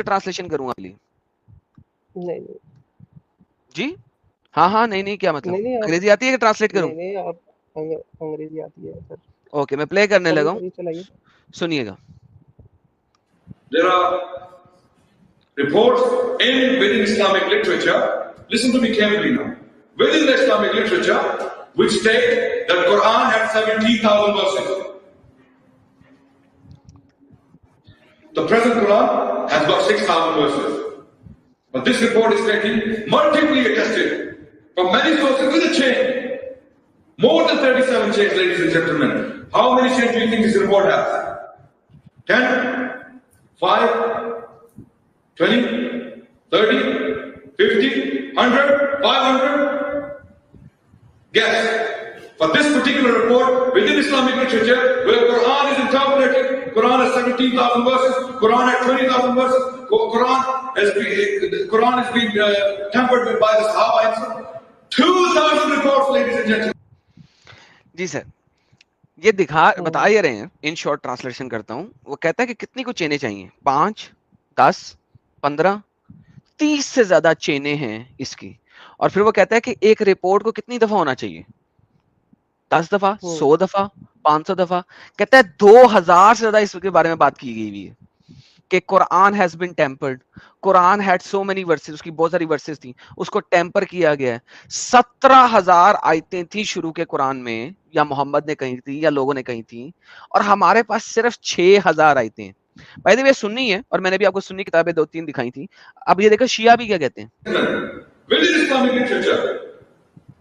Translation करूं आपके लिए? नहीं नहीं जी हाँ हाँ, नहीं नहीं, क्या मतलब? नहीं, अंग्रेजी आती है कि ट्रांसलेट करूं? नहीं आप अंग्रेजी आती है सर। ओके, मैं प्ले करने लगा हूं, करिए, चलाइए। सुनिएगा। There are reports within Islamic literature, listen to me carefully now, within the Islamic literature, which state that Quran had 17,000 verses. The present Quran has got 6,000 verses. But this report is stating, multiply attested from many sources with a chain. More than 37 chains, ladies and gentlemen. How many chains do you think this report has? 10? 5? 20? 30? 50? 100? 500? Guess. For this particular report, within Islamic literature, where Quran is interpreted, Quran has 17,000 verses, Quran has 20,000 verses, Quran has been tempered by the Sahaba. 2,000 reports, ladies and gentlemen. जी sir, ये बता ही रहे हैं, in short translation करता हूं। वो कहता है कि कितनी को चेनें चाहिए, 5, 10, 15, 30 से ज्यादा चेनें हैं इसकी। और फिर वो कहता है कि एक रिपोर्ट को कितनी दफा होना चाहिए, 10 दफा, 100 दफा, 500 दफा। कहता है 2000 से ज्यादा इसके बारे में बात की गई हुई है कि Quran has been tampered, Quran had so many verses, उसकी बहुत सारी वर्सेस थी, उसको टेम्पर किया गया है। 17,000 आयतें थी शुरू के कुरान में, या मोहम्मद ने कही थी या लोगों ने कही थी, और हमारे पास सिर्फ 6,000 आयतें। भाई देखिए, सुन्नी है, और मैंने भी आपको सुन्नी किताबें 2-3 दिखाई थी। अब ये देखो शिया भी क्या कहते हैं।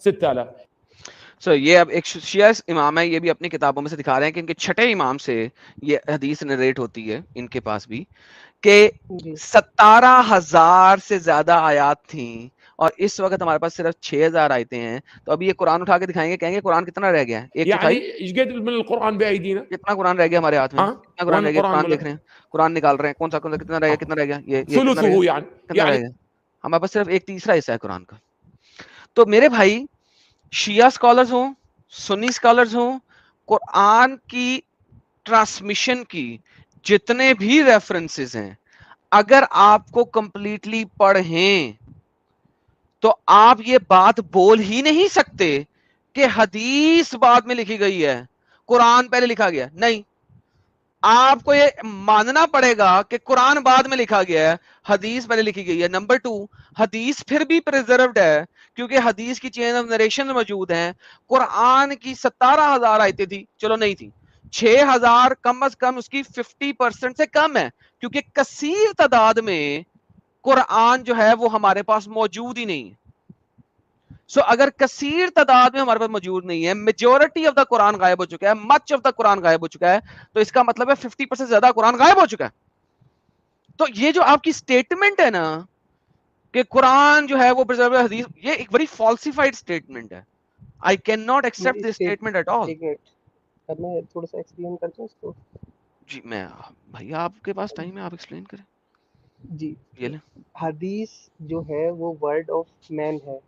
6,000. ये अब एक शिया इमाम है, ये भी अपनी किताबों में से दिखा रहे हैं कि इनके छठे इमाम से ये हदीस नरेट होती है, इनके पास भी, कि 17,000 से ज्यादा आयात थी, और इस वक्त हमारे पास सिर्फ 6,000 आयतें हैं। तो अभी ये कुरान उठा के दिखाएंगे, कहेंगे कुरान कितना रह गया है, कितना कुरान रह गया हमारे हाथ में, कितना कुरान रह गया, कुरान देख रहे हैं, कुरान निकाल रहे हैं, कौन सा कितना रह गया, कितना रह गया, ये कितना रह गया, हमारे पास सिर्फ 1/3 हिस्सा है कुरान का। तो मेरे भाई, शिया स्कॉलर्स हो, सुन्नी स्कॉलर्स हो, कुरान की ट्रांसमिशन की जितने भी रेफरेंसेस हैं, अगर आपको कंप्लीटली पढ़ें तो आप ये बात बोल ही नहीं सकते कि हदीस बाद में लिखी गई है, कुरान पहले लिखा गया। नहीं, आपको ये मानना पड़ेगा कि कुरान बाद में लिखा गया है, हदीस पहले लिखी गई है। नंबर 2, हदीस फिर भी प्रिजर्व्ड है, क्योंकि हदीस की चेन ऑफ नरेशन मौजूद है। कुरान की 17,000 आयतें थी, चलो नहीं थी, 6,000 कम अज कम उसकी 50% से कम है, क्योंकि कसीर तादाद में कुरान जो है वो हमारे पास मौजूद ही नहीं है। अगर कसीर तादाद में हमारे पास मौजूद नहीं है, मेजॉरिटी ऑफ द कुरान गायब हो चुका है, मच ऑफ द कुरान गायब हो चुका है, तो इसका मतलब है 50% ज्यादा कुरान गायब हो चुका है। तो ये जो आपकी स्टेटमेंट है ना कि कुरान जो है वो प्रिजर्व हदीस, ये एक बड़ी फॉल्सिफाइड स्टेटमेंट है। I can not accept this statement at all. अब मैं थोड़ा सा एक्सप्लेन करता हूं इसको। जी, मैं भैया आपके पास टाइम है, आप एक्सप्लेन करें। जी, ये ले, हदीस जो है वो वर्ड ऑफ मैन है,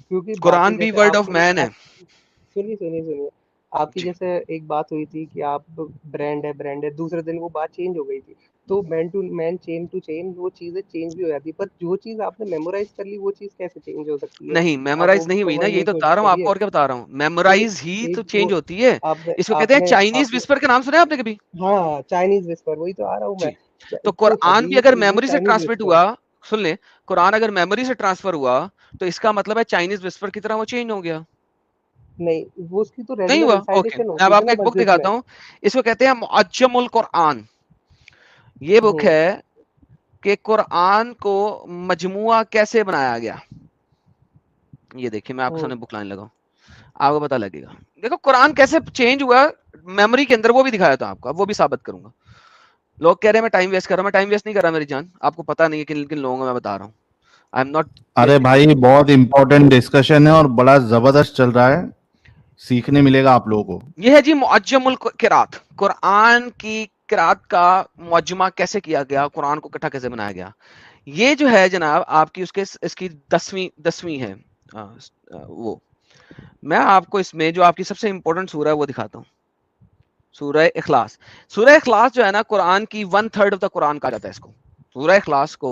क्योंकि कुरान भी वर्ड ऑफ मैन है। सुनिए, आपकी जैसे एक बात हुई थी कि आप ब्रांड है, दूसरे दिन वो बात चेंज हो गई थी। तो man to man, chain to chain, वो चीजें चेंज भी हो जाती है, पर जो चीज आपने मेमोराइज कर ली वो चीज कैसे चेंज हो सकती है? नहीं, मेमोराइज नहीं हुई ना, यही तो बता रहा हूँ आपको, और क्या बता रहा हूँ, मेमोराइज ही तो चेंज होती है। इसको कहते हैं चाइनीज विस्पर, का नाम सुना है आपने कभी? हाँ, चाइनीज विस्पर, वही तो आ रहा हूँ मैं। तो कुरान भी अगर मेमोरी से ट्रांसमिट हुआ, सुन ले, कुरान अगर मेमोरी से ट्रांसफर हुआ तो इसका मतलब है चाइनीज विस्पर की तरह वो चेंज हो गया। नहीं, वो उसकी तो नहीं हुआ। ओके, मैं अब आपको एक बुक दिखाता हूँ, इसको कहते हैं मुअज्जमुल कुरान। ये बुक है कि कुरान को मजमुआ कैसे बनाया गया। ये देखिए, मैं आपके सामने बुक लाने लगा, आपको पता लगेगा। देखो कुरान कैसे चेंज हुआ मेमोरी के अंदर, वो भी दिखाया था आपको, अब वो भी साबित करूंगा। लोग कह रहे हैं मैं टाइम वेस्ट कर रहा हूं, मैं टाइम वेस्ट नहीं कर रहा मेरी जान, आपको पता नहीं है किन किन लोगों को मैं बता रहा हूँ। I am not. अरे भाई बहुत इंपॉर्टेंट डिस्कशन है और बड़ा जबरदस्त चल रहा है, सीखने मिलेगा आप लोगों को। ये है जी मुअज्जमुल किरात, कुरान की किरात का मुअज्जमा कैसे किया गया, कुरान को इकट्ठा कैसे बनाया गया। ये जो है जनाब आपकी उसके इसकी 10वीं है। वो मैं आपको इसमें जो आपकी सबसे इंपॉर्टेंट सूरह है वो दिखाता हूँ, सूरह इखलास। सूरह इखलास जो है ना कुरान की 1/3 ऑफ द कुरान कहा जाता है इसको। सूरह इखलास को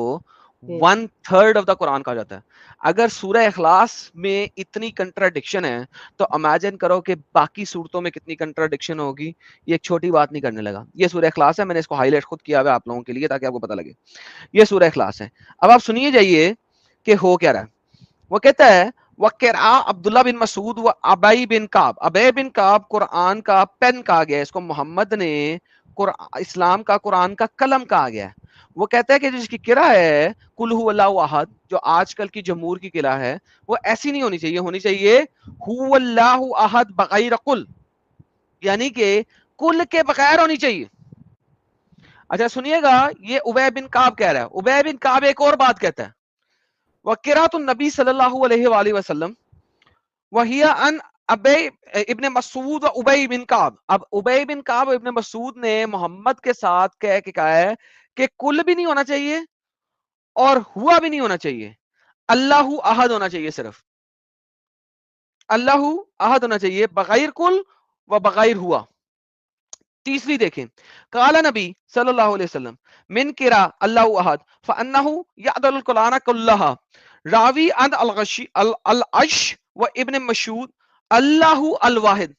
1/3 ऑफ द कुरान कहा जाता है। अगर सूरह इखलास में इतनी कंट्राडिक्शन है तो इमेजिन करो कि बाकी सूरतों में कितनी कंट्राडिक्शन होगी। ये एक छोटी बात नहीं करने लगा। ये सूरह इखलास है, मैंने इसको हाईलाइट खुद किया हुआ है आप लोगों के लिए ताकि आपको पता लगे। ये सूरह इखलास है। अब आप सुनिए जाइए कि हो क्या रहा है। वो कहता है वक़रा अब्दुल्ला बिन मसूद व अबई बिन काब। अबई बिन काब कुरान का पेन कहा गया, इसको मोहम्मद ने इस्लाम का कुरान का कलम कहा गया। वो कहता है कि जिसकी किरा है कुल हु अल्लाहु अहद, जो आजकल की जमहूर की किरा है, वो ऐसी नहीं होनी चाहिए, होनी चाहिए हु अल्लाहु अहद बगैर कुल, यानी कि कुल के बगैर होनी चाहिए। अच्छा सुनिएगा, ये उबय बिन काब कह रहा है। उबय बिन काब एक और बात कहता है, वक़िरातुन नबी सल्लल्लाहु अलैहि वसल्लम वहिया अन अबे इब्ने मसूद व उबय बिन काब। अब उबय बिन काब इब्ने मसूद ने मोहम्मद के साथ कह के कहा है कि कुल भी नहीं होना चाहिए और हुआ भी नहीं होना चाहिए, अल्लाहु अहद होना चाहिए, सिर्फ अल्लाहु अहद होना चाहिए, बगैर कुल व बगैर हुआ। तीसरी देखें, काला नबी सल्लल्लाहु अलैहि वसल्लम मिन किरा अल्लाहु अहद फअन्नहु यअदल कुरान कुल्लहा रावी अन अल अश व इब्न मशूद अल्लाहु अल वाहिद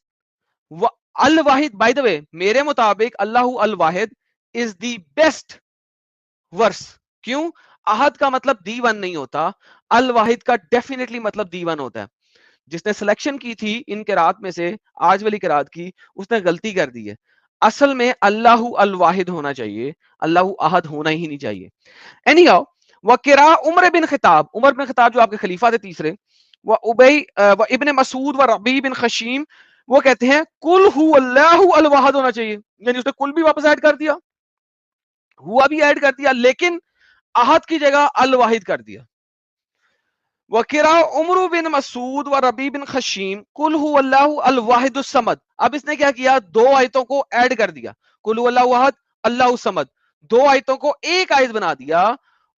व अल वाहिद। बाय द वे मेरे मुताबिक अल्लाहु अल वाहिद इज द बेस्ट वर्स। क्यों? अहद का मतलब दी वन नहीं होता, अल वाहिद का डेफिनेटली मतलब दी वन होता है। जिसने सिलेक्शन की थी इन किरात में से आज वाली किरात की, उसने गलती कर दी है। असल में अल्लाहु अल वाहिद होना चाहिए, अल्लाहु अहद होना ही नहीं चाहिए। एनीहाउ वकिरा उमर बिन खिताब, उमर बिन खिताब जो आपके खलीफा थे तीसरे, व उबई व इब्ने मसूद व रबी बिन खशीम, वो कहते हैं कुल हु अल्लाहु अल वाहिद होना चाहिए, यानी उसने कुल भी वापस ऐड कर दिया, हुआ भी ऐड कर दिया, लेकिन अहद की जगह अल वाहिद कर दिया। वकिरा उमर बिन मसूद व रबी बिन खशीम कुल हु अल्लाहु अल वाहिद समद। अब इसने क्या किया, दो आयतों को ऐड कर दिया, कुल हु अल्लाहु अहद अल्लाहु समद, दो आयतों को एक आयत बना दिया,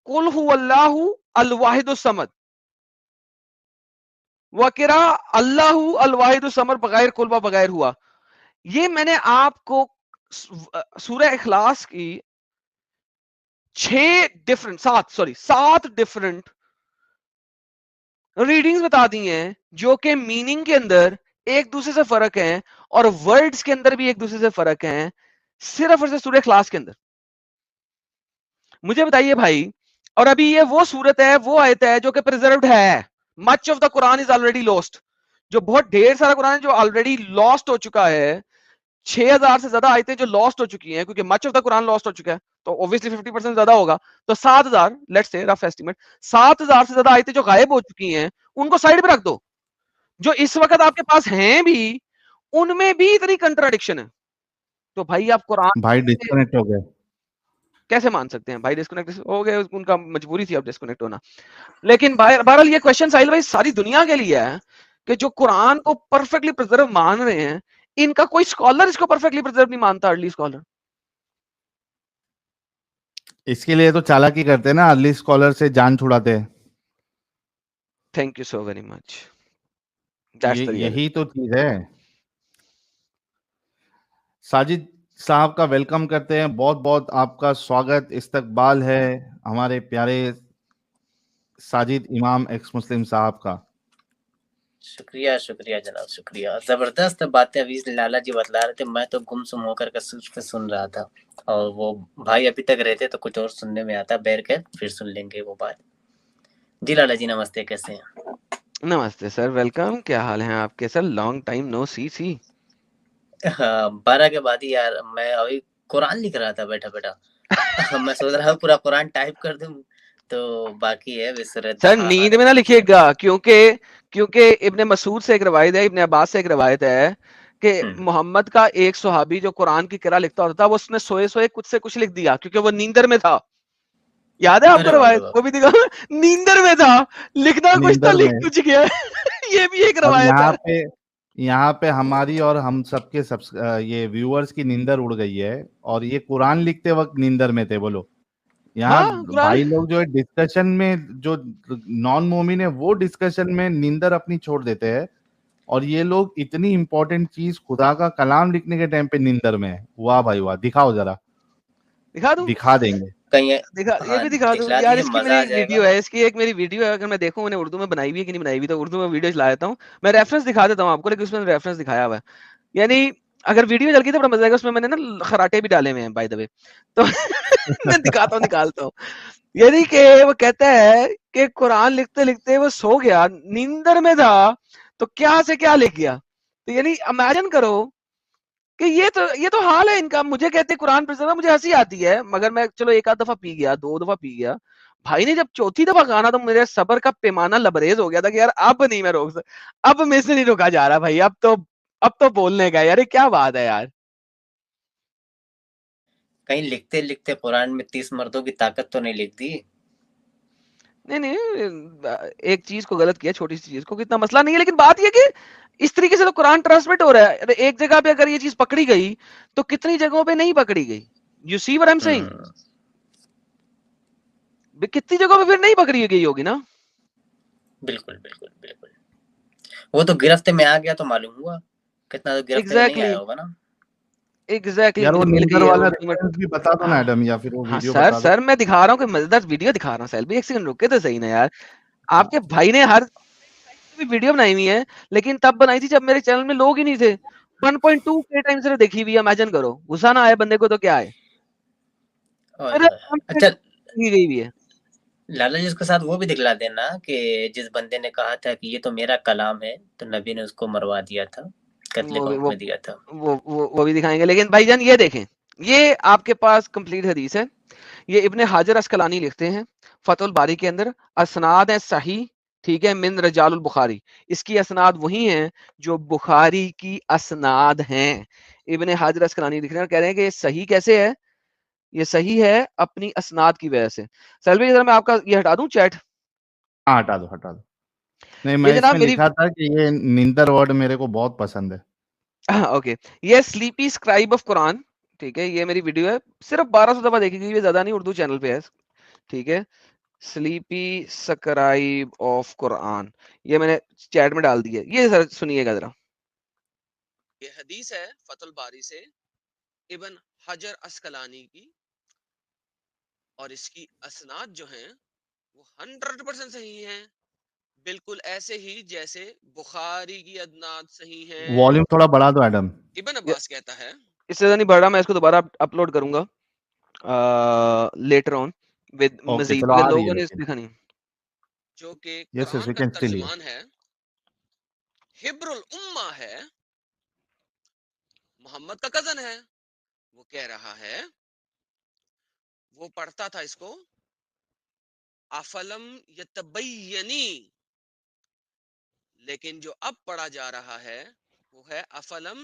कुल हु अल्लाहु अल वाहिद समद। वकिरा अल्लाहु अल वाहिद समद बगैर कुल व बगैर हुआ। ये मैंने आपको सूरह इखलास की 7 डिफरेंट रीडिंग्स बता दी हैं, जो कि मीनिंग के अंदर एक दूसरे से फर्क है और वर्ड्स के अंदर भी एक दूसरे से फर्क है, सिर्फ और सिर्फ सूरह इखलास के अंदर। मुझे बताइए भाई, और अभी ये वो सूरत है, वो आयत है जो कि प्रिजर्व्ड है। Much of the Quran is already lost, जो बहुत ढेर सारा कुरान है जो ऑलरेडी लॉस्ट हो चुका है। 6000 से ज्यादा आयतें जो लॉस्ट हो चुकी हैं, क्योंकि much of the Quran lost हो चुका है, तो ऑब्वियसली 50% ज्यादा होगा, तो 7000 लेट्स से रफ एस्टिमेट 7000 से ज्यादा आयतें जो गायब हो चुकी हैं उनको साइड पे रख दो। जो इस वक्त आपके पास हैं भी, उनमें भी इतनी कंट्राडिक्शन है, तो भाई आप कुरान भाई डिस्कनेक्ट हो गए, कैसे मान सकते हैं? भाई डिस्कनेक्ट हो गए, उनका मजबूरी थी अब डिस्कनेक्ट होना। लेकिन बहरहाल ये क्वेश्चन साहिल भाई सारी दुनिया के लिए है कि जो कुरान को परफेक्टली प्रिजर्व मान रहे हैं, इनका कोई स्कॉलर इसको परफेक्टली प्रिजर्व नहीं मानता, अर्ली स्कॉलर। इसके लिए तो चालाकी करते हैं ना, अर्ली स्कॉलर से जान छुड़ाते हैं। Thank you so very much. यही तो चीज है। साजिद साहब का वेलकम करते हैं, बहुत बहुत आपका स्वागत, इस्तकबाल है हमारे प्यारे साजिद इमाम एक्स मुस्लिम साहब का। शुक्रिया शुक्रिया जनाब, शुक्रिया। जबरदस्त बातें अभी लाला जी बतला रहे थे, मैं तो गुमसुम होकर के सुन रहा था, और वो भाई अभी तक रहते तो कुछ और सुनने में आता, बैठ के फिर सुन लेंगे वो बात। जी लाला जी नमस्ते, कैसे हैं? नमस्ते सर, वेलकम। क्या हाल है आपके सर? लॉन्ग टाइम नो सी। 12 के बाद ही यार, मैं अभी कुरान लिख रहा था बैठा बैठा मैं सोच रहा हूँ पूरा कुरान टाइप कर दूं, तो बाकी है सर नींद में ना लिखिएगा, क्योंकि इब्ने मसूद से एक रवायत है, इब्ने अब्बास से एक रवायत है कि मोहम्मद का एक सहाबी जो कुरान की किरा लिखता होता था, वो उसने सोए कुछ से कुछ लिख दिया क्योंकि वो नींदर में था। याद है आपको रवायत? वो भी दिखा, नींदर में था, लिखना कुछ था, लिख कुछ गया। ये भी एक रवायत है। यहाँ पे हमारी और हम सबके ये व्यूअर्स की नींदर उड़ गई है, और ये कुरान लिखते वक्त नींदर में थे बोलो। यहाँ भाई लोग जो है डिस्कशन में, जो नॉन मोमिन है वो डिस्कशन में नींदर अपनी छोड़ देते हैं, और ये लोग इतनी इंपॉर्टेंट चीज खुदा का कलाम लिखने के टाइम पे नींदर में है। वाह भाई वाह, दिखाओ जरा। दिखा दूं? दिखा देंगे। ये भी दिखा दूं यार। इसकी मेरी वीडियो है, इसकी एक मेरी वीडियो है, अगर मैं देखूं मैंने उर्दू में बनाई हुई है कि नहीं बनाई हुई, तो उर्दू में वीडियो चला देता हूँ। मैं रेफरेंस दिखा देता हूँ आपको, लेकिन उसमें रेफरेंस दिखाया हुआ है। यानी अगर वीडियो चल गई तो बड़ा मजा आएगा। उसमें मैंने ना खराटे भी डाले हुए हैं बाय द वे, तो मैं दिखाता हूँ, निकालता हूँ। यानी कि वो कहता है कि कुरान लिखते लिखते वो सो गया, नींदर में था, तो क्या से क्या लिख गया। तो यानी इमेजिन करो कि ये तो हाल है इनका। मुझे कहते कुरान प्रिजर्व, मुझे हंसी आती है, मगर मैं चलो एक आध दफा पी गया, 2 दफा पी गया। भाई ने जब चौथी दफा खाना तो मेरे सब्र का पैमाना लबरेज हो गया था कि यार अब नहीं मैं रोक सकता, अब मेरे से नहीं रोका जा रहा भाई, अब तो बोलने का यार, क्या बात है यार। कहीं लिखते लिखते कुरान में 30 मर्दों की ताकत तो नहीं लिख दी? नहीं, एक चीज को गलत किया, छोटी सी चीज को, कितना मसला नहीं है, लेकिन बात यह कि इस तरीके से तो कुरान ट्रांसमिट हो रहा है। एक जगह पे अगर ये चीज पकड़ी गई तो कितनी जगहों पे नहीं पकड़ी गई। You see what I am saying? कितनी जगहों पे फिर नहीं पकड़ी गई होगी ना। बिल्कुल बिल्कुल बिल्कुल। वो तो गिरफ्त में आ गया तो मालूम हुआ, कितना तो गिरफ्त में नहीं आया होगा ना। एग्जैक्टली यार वो नींदर वाला रेफरेंस भी बता दो ना एडम, या फिर वो वीडियो बता दो। सर मैं दिखा रहा हूँ कि मजेदार वीडियो दिखा रहा हूँ। सेल्फी एक सेकंड रुके तो सही ना यार। आपके भाई ने हर भी वीडियो बनाई हुई है, लेकिन तब बनाई थी जब मेरे चैनल में लोग ही नहीं थे। 1.2 के टाइम से देखी हुई है, इमेजिन करो। गुस्सा ना आए बंदे को तो क्या है। अच्छा गई हुई है। लाला जी, उसके साथ वो भी दिखला देना कि जिस बंदे ने कहा था कि ये तो मेरा कलाम है, तो नबी ने उसको मरवा दिया था, कत्ल का हुक्म दिया था। वो भी दिखाएंगे, लेकिन भाईजान ये देखें, ये आपके पास कंप्लीट हदीस है। ये इब्ने हाजर अस्कलानी लिखते हैं फतहुल बारी के अंदर, असनाद है सही, ठीक है, मिन रजालुल बुखारी। इसकी असनाद वही हैं जो बुखारी की असनाद हैं। इब्ने हाजर अस्कलानी लिख रहे हैं, कह रहे हैं कि ये सही कैसे है, ये सही है अपनी असनाद की वजह से। सलवी जरा मैं आपका ये हटा दूं चैट। हाँ हटा दो। नहीं, मैं इसमें लिखा था कि ये नींदर वर्ड मेरे को बहुत पसंद है। ओके, ये स्लीपी स्क्राइब ऑफ कुरान, ठीक है, ये मेरी वीडियो है, सिर्फ 1200 दफा देखी गई है, ज्यादा नहीं, उर्दू चैनल पे है, ठीक है। स्लीपी स्क्राइब ऑफ कुरान, ये मैंने चैट में डाल दी है, ये जरा सुनिएगा जरा। ये हदीस है फतहुल बारी से इब्न हजर अस्कलानी की, और इसकी असनाद जो हैं वो 100% सही हैं, बिल्कुल ऐसे ही जैसे बुखारी की असनाद सही हैं। वॉल्यूम थोड़ा बढ़ा दो एडम। इब्न अब्बास कहता है, इससे ज्यादा नहीं बढ़ रहा, मैं इसको दोबारा अपलोड करूंगा लेटर ऑन विद मजीद, चलो, आ रही लोगों है ने लेकिन। देखा नहीं, जो कि यस कुरान वी का कैन स्टिल हियर। तर्जुमान है, हिब्रुल उम्मा है, मोहम्मद का कजन है। वो कह रहा है, वो पढ़ता था इसको अफलम यतबय्यनी, लेकिन जो अब पढ़ा जा रहा है वो है अफलम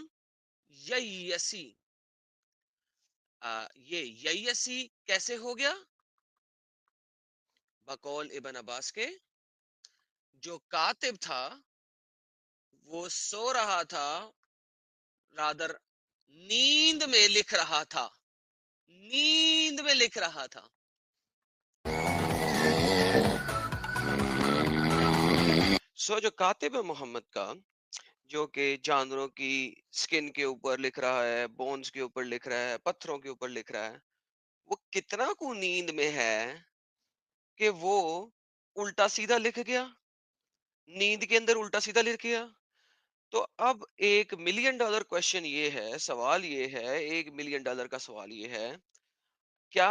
ययसी। ये ययसी कैसे हो गया? बकौल इब्न अब्बास के, जो कातिब था वो सो रहा था, रादर नींद में लिख रहा था, नींद में लिख रहा था। जो कातिब है मोहम्मद का, जो कि जानवरों की स्किन के ऊपर लिख रहा है, बोन्स के ऊपर लिख रहा है, पत्थरों के ऊपर लिख रहा है, वो कितना को नींद में है कि वो उल्टा सीधा लिख गया, नींद के अंदर उल्टा सीधा लिख गया। तो अब $1 मिलियन क्वेश्चन ये है, सवाल ये है, $1 मिलियन का सवाल ये है, क्या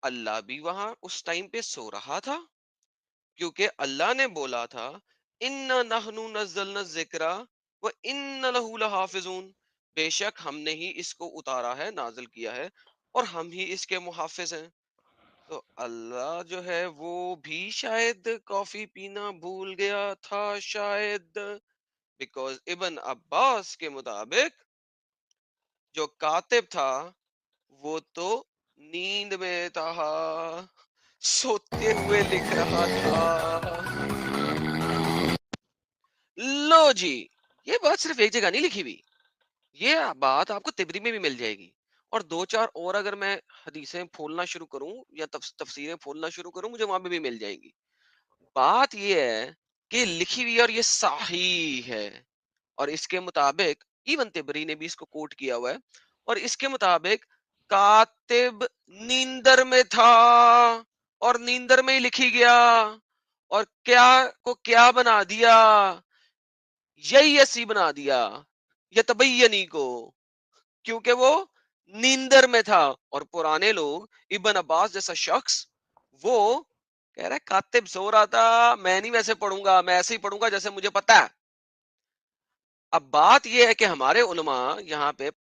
अल्लाह भी वहां उस टाइम पे सो रहा था? क्योंकि अल्लाह ने बोला था, इन्ना नहनु नज़्ज़लना ज़िक्रा व इन्ना लहू लहाफ़िज़ून, बेशक हमने ही इसको उतारा है, नाजिल किया है, और हम ही इसके मुहाफिज हैं। तो अल्लाह जो है वो भी शायद कॉफी पीना भूल गया था, शायद, बिकॉज इब्न अब्बास के मुताबिक जो कातिब था वो तो नींद में था, सोते हुए लिख रहा था। लो जी, ये बात सिर्फ एक जगह नहीं लिखी हुई, ये बात आपको तिबरी में भी मिल जाएगी। और दो चार और अगर मैं हदीसें खोलना शुरू करूं या तफसीरें खोलना शुरू करूं, मुझे वहां पे भी मिल जाएंगी। बात ये है कि लिखी हुई और ये सही है, और इसके मुताबिक इवन तिबरी ने भी इसको कोट किया हुआ है, और इसके मुताबिक कातिब नींदर में था और नींदर में ही लिखी गया, और क्या को क्या बना दिया, यही ऐसी बना दिया या तबयनी को, क्योंकि वो नींदर में था। और पुराने लोग, इब्न अब्बास जैसा शख्स, वो कह रहा है कातिब सो रहा था, मैं नहीं वैसे पढ़ूंगा, मैं ऐसे ही पढ़ूंगा जैसे मुझे पता है। अब बात ये है कि हमारे उलमा यहाँ पे,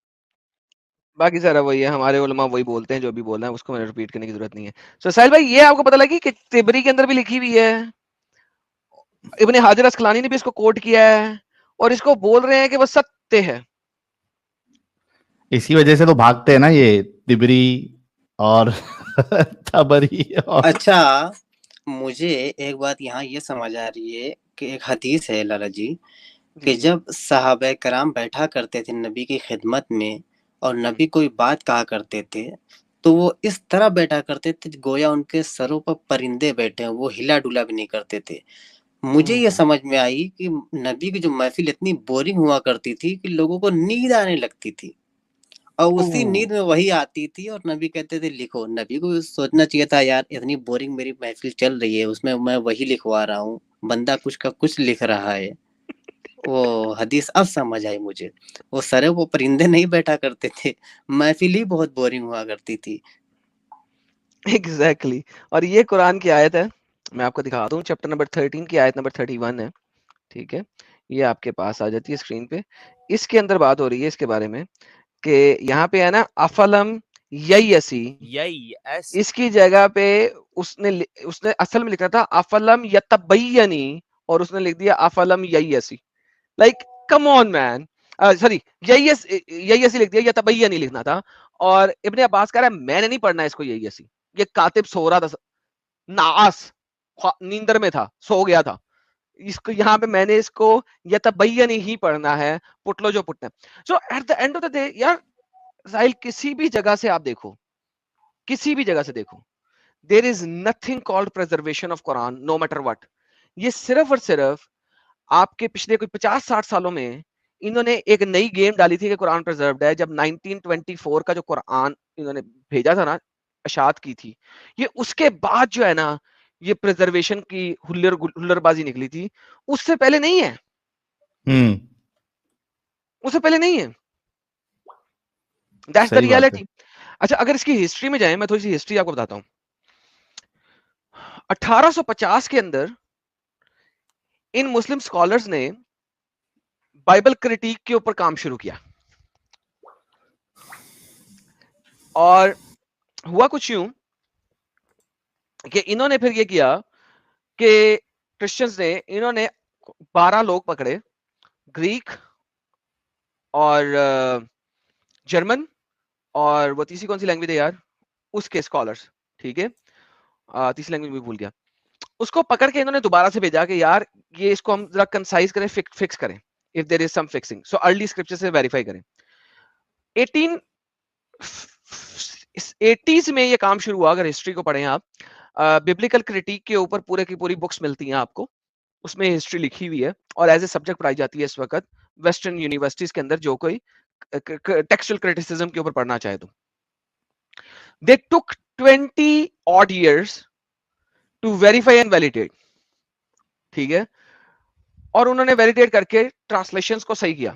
बाकी सारा वही है, हमारे उलमा वही बोलते हैं जो भी बोलना है, उसको मैंने रिपीट करने की जरूरत नहीं है। सो साहिल भाई, ये आपको पता लगी कि तिबरी के अंदर भी लिखी हुई है, इब्ने हाजिर अस्कलानी ने भी इसको कोट किया है, और इसको बोल रहे हैं कि वो सत्य है। इसी वजह से तो भागते हैं ना ये तिबरी और तबरी और... अच्छा, मुझे एक बात यहाँ ये समझ आ रही है कि एक हदीस है लाला जी, कि जब सहाबा कराम बैठा करते थे नबी की खिदमत में और नबी कोई बात कहा करते थे, तो वो इस तरह बैठा करते थे गोया उनके सरों पर परिंदे बैठे हैं, वो हिला डुला भी नहीं करते थे। मुझे ये समझ में आई कि नबी की जो महफिल इतनी बोरिंग हुआ करती थी कि लोगों को नींद आने लगती थी, और उसी नींद में वही आती थी और नबी कहते थे लिखो। नबी को सोचना चाहिए था यार इतनी बोरिंग मेरी महफिल चल रही है, उसमें मैं वही लिखवा रहा हूँ, बंदा कुछ का कुछ लिख रहा है। वो हदीस अब समझ आई मुझे, वो सरे वो परिंदे नहीं बैठा करते थे, महफिल ही बहुत बोरिंग हुआ करती थी। एग्जैक्टली और ये कुरान की आयत है, मैं आपको दिखा दूं, चैप्टर नंबर 13 की आयत नंबर 31 है, ठीक है, ये आपके पास आ जाती है स्क्रीन पे। इसके अंदर बात हो रही है इसके बारे में कि यहाँ पे है ना अफलम ययसी, इसकी जगह पे उसने असल में लिखना था अफलम यतबय्यनी, और उसने लिख दिया अफलम ययसी। Like come on man, sorry ययसी लिख दिया, यतबय्यनी लिखना था। और इब्ने अब्बास कह रहा है मैंने नहीं पढ़ना इसको ययसी, ये कातिब सो रहा था, नास नींदर में था, सो गया था, इसको यहाँ पे मैंने इसको यतबय्यनी ही पढ़ना है, पुटलो जो पुटना है। So at the end of the day यार साहिल, किसी भी जगह से आप देखो, किसी भी जगह से देखो, there is nothing called preservation of Quran no matter what. ये सिर्फ और सिर्फ आपके पिछले कोई 50-60 सालों में इन्होंने एक नई गेम डाली थी कि कुरान प्रिजर्व्ड है। जब 1924 का जो कुरान इन्होंने भेजा था ना, अशात की थी, ये उसके बाद जो है ना ये प्रिजर्वेशन की हुल्लरबाजी निकली थी, उससे पहले नहीं है, उससे पहले नहीं है। That's the reality. अच्छा, अगर इसकी हिस्ट्री में जाएं, मैं थोड़ी सी हिस्ट्री आपको बताता हूं। 1850 के अंदर इन मुस्लिम स्कॉलर्स ने बाइबल क्रिटिक के ऊपर काम शुरू किया, और हुआ कुछ यूं कि इन्होंने फिर ये किया कि क्रिश्चियंस ने, इन्होंने 12 लोग पकड़े, ग्रीक और जर्मन और वो तीसरी कौन सी लैंग्वेज है यार, उसके स्कॉलर्स, ठीक है, तीसरी लैंग्वेज भी भूल गया, उसको पकड़ के इन्होंने दोबारा से भेजा कि यार ये इसको हम जरा कंसाइज करें, फिक्स करें, if there is some fixing, so early scripture से वेरीफाई करें। 1880s में ये काम शुरू हुआ। अगर हिस्ट्री को पढ़ें आप, बिब्लिकल क्रिटिक के ऊपर पूरे की पूरी बुक्स मिलती हैं आपको, उसमें हिस्ट्री लिखी हुई है और एज ए सब्जेक्ट पढ़ाई जाती है इस वक्त वेस्टर्न यूनिवर्सिटीज के अंदर, जो कोई टेक्सचुअल क्रिटिसिज्म के ऊपर पढ़ना चाहे तो। They took 20 odd years to verify and validate, ठीक है, और उन्होंने वैलिडेट करके ट्रांसलेशंस को सही किया,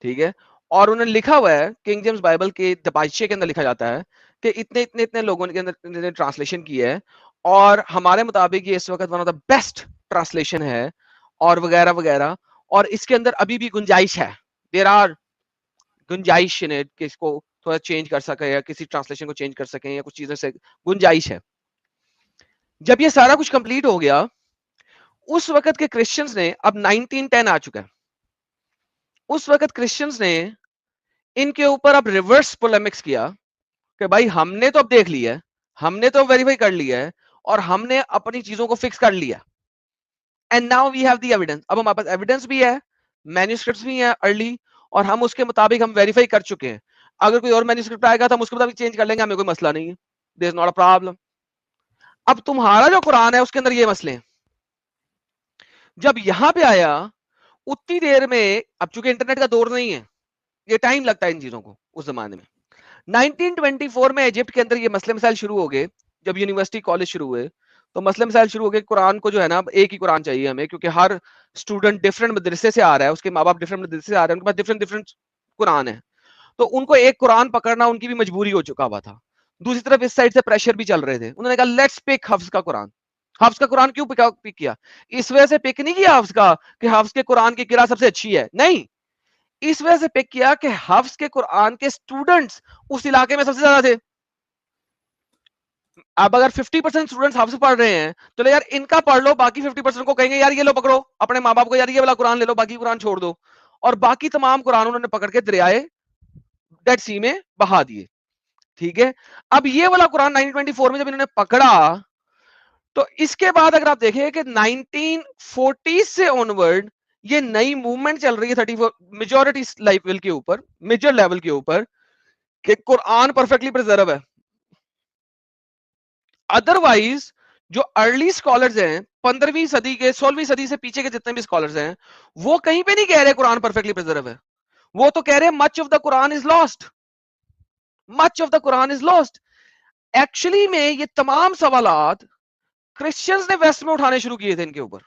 ठीक है, और उन्होंने लिखा हुआ है किंग जेम्स बाइबल के दबाइशे के अंदर लिखा जाता है कि इतने इतने इतने लोगों के अंदर ट्रांसलेशन की है, और हमारे मुताबिक ये इस वक्त one of the best translation है, और वगैरह वगैरह, और इसके अंदर अभी भी गुंजाइश है, देयर आर गुंजाइश इन इट कि इसको थोड़ा चेंज कर सके या किसी ट्रांसलेशन को चेंज कर सकें या कुछ चीजों से गुंजाइश है। जब ये सारा कुछ कंप्लीट हो गया, उस वक्त के क्रिश्चियंस ने, अब 1910 आ चुका है, उस वक्त क्रिश्चियंस ने इनके ऊपर अब रिवर्स पोलेमिक्स किया कि भाई हमने तो अब देख लिया है, हमने तो वेरीफाई कर लिया है और हमने अपनी चीजों को फिक्स कर लिया, and now we have the evidence. अब हमारे पास एविडेंस भी है, मैन्यूस्क्रिप्ट्स भी हैं अर्ली, और हम उसके मुताबिक हम वेरीफाई कर चुके हैं। अगर कोई और मैन्यूस्क्रिप्ट आएगा तो हम उसके मुताबिक चेंज कर लेंगे, हमें कोई मसला नहीं है, there is not a problem. अब तुम्हारा जो कुरान है उसके अंदर ये मसले हैं। जब यहां पे आया उतनी देर में, अब चूंकि इंटरनेट का दौर नहीं है, ये टाइम लगता है इन चीजों को, उस जमाने में 1924 में इजिप्ट के अंदर ये मसले मसाइल शुरू हो गए। जब यूनिवर्सिटी कॉलेज शुरू हुए तो मसले मसाइल शुरू हो गए। कुरान को जो है ना, एक ही कुरान चाहिए हमें, क्योंकि हर स्टूडेंट डिफरेंट मदरसे से आ रहा है, उसके माँ बाप डिफरेंट मदरसे से आ रहे हैं, उनके पास डिफरेंट डिफरेंट कुरान है, तो उनको एक कुरान पकड़ना उनकी भी मजबूरी हो चुका हुआ था। दूसरी तरफ इस साइड से प्रेशर भी चल रहे थे। उन्होंने कहा लेट्स पिक हफ्स का कुरान। हफ्स का कुरान क्यों पिक किया? इस वजह से पिक नहीं किया हफ्स का कि हफ्स के कुरान की किरा सबसे अच्छी है, नहीं, इस वजह से पिक किया कि हफ्स के कुरान के स्टूडेंट्स उस इलाके में सबसे ज्यादा थे। अब अगर 50% स्टूडेंट्स हफ्स पढ़ रहे हैं तो यार इनका पढ़ लो, बाकी 50% को कहेंगे यार ये लो पकड़ो, अपने माँ बाप को यार ये वाला कुरान ले लो, बाकी कुरान छोड़ दो, और बाकी तमाम कुरान उन्होंने पकड़ के दरियाए डेड सी में बहा दिए। ठीक है, अब ये वाला कुरान 1924 में जब इन्होंने पकड़ा, तो इसके बाद अगर आप देखें कि 1940 से ऑनवर्ड ये नई मूवमेंट चल रही है 34 मेजॉरिटी लेवल के ऊपर, मेजर लेवल के ऊपर, कि कुरान परफेक्टली प्रिजर्व है। अदरवाइज जो अर्ली स्कॉलर्स हैं 15वीं सदी के 16वीं सदी से पीछे के जितने भी स्कॉलर्स हैं, वो कहीं पे नहीं कह रहे कुरान परफेक्टली प्रिजर्व है, वो तो कह रहे much of the Quran is lost, much of the Quran is lost. Actually में ये तमाम सवालात क्रिश्चियंस ने वेस्ट में उठाने शुरू किए थे इनके ऊपर,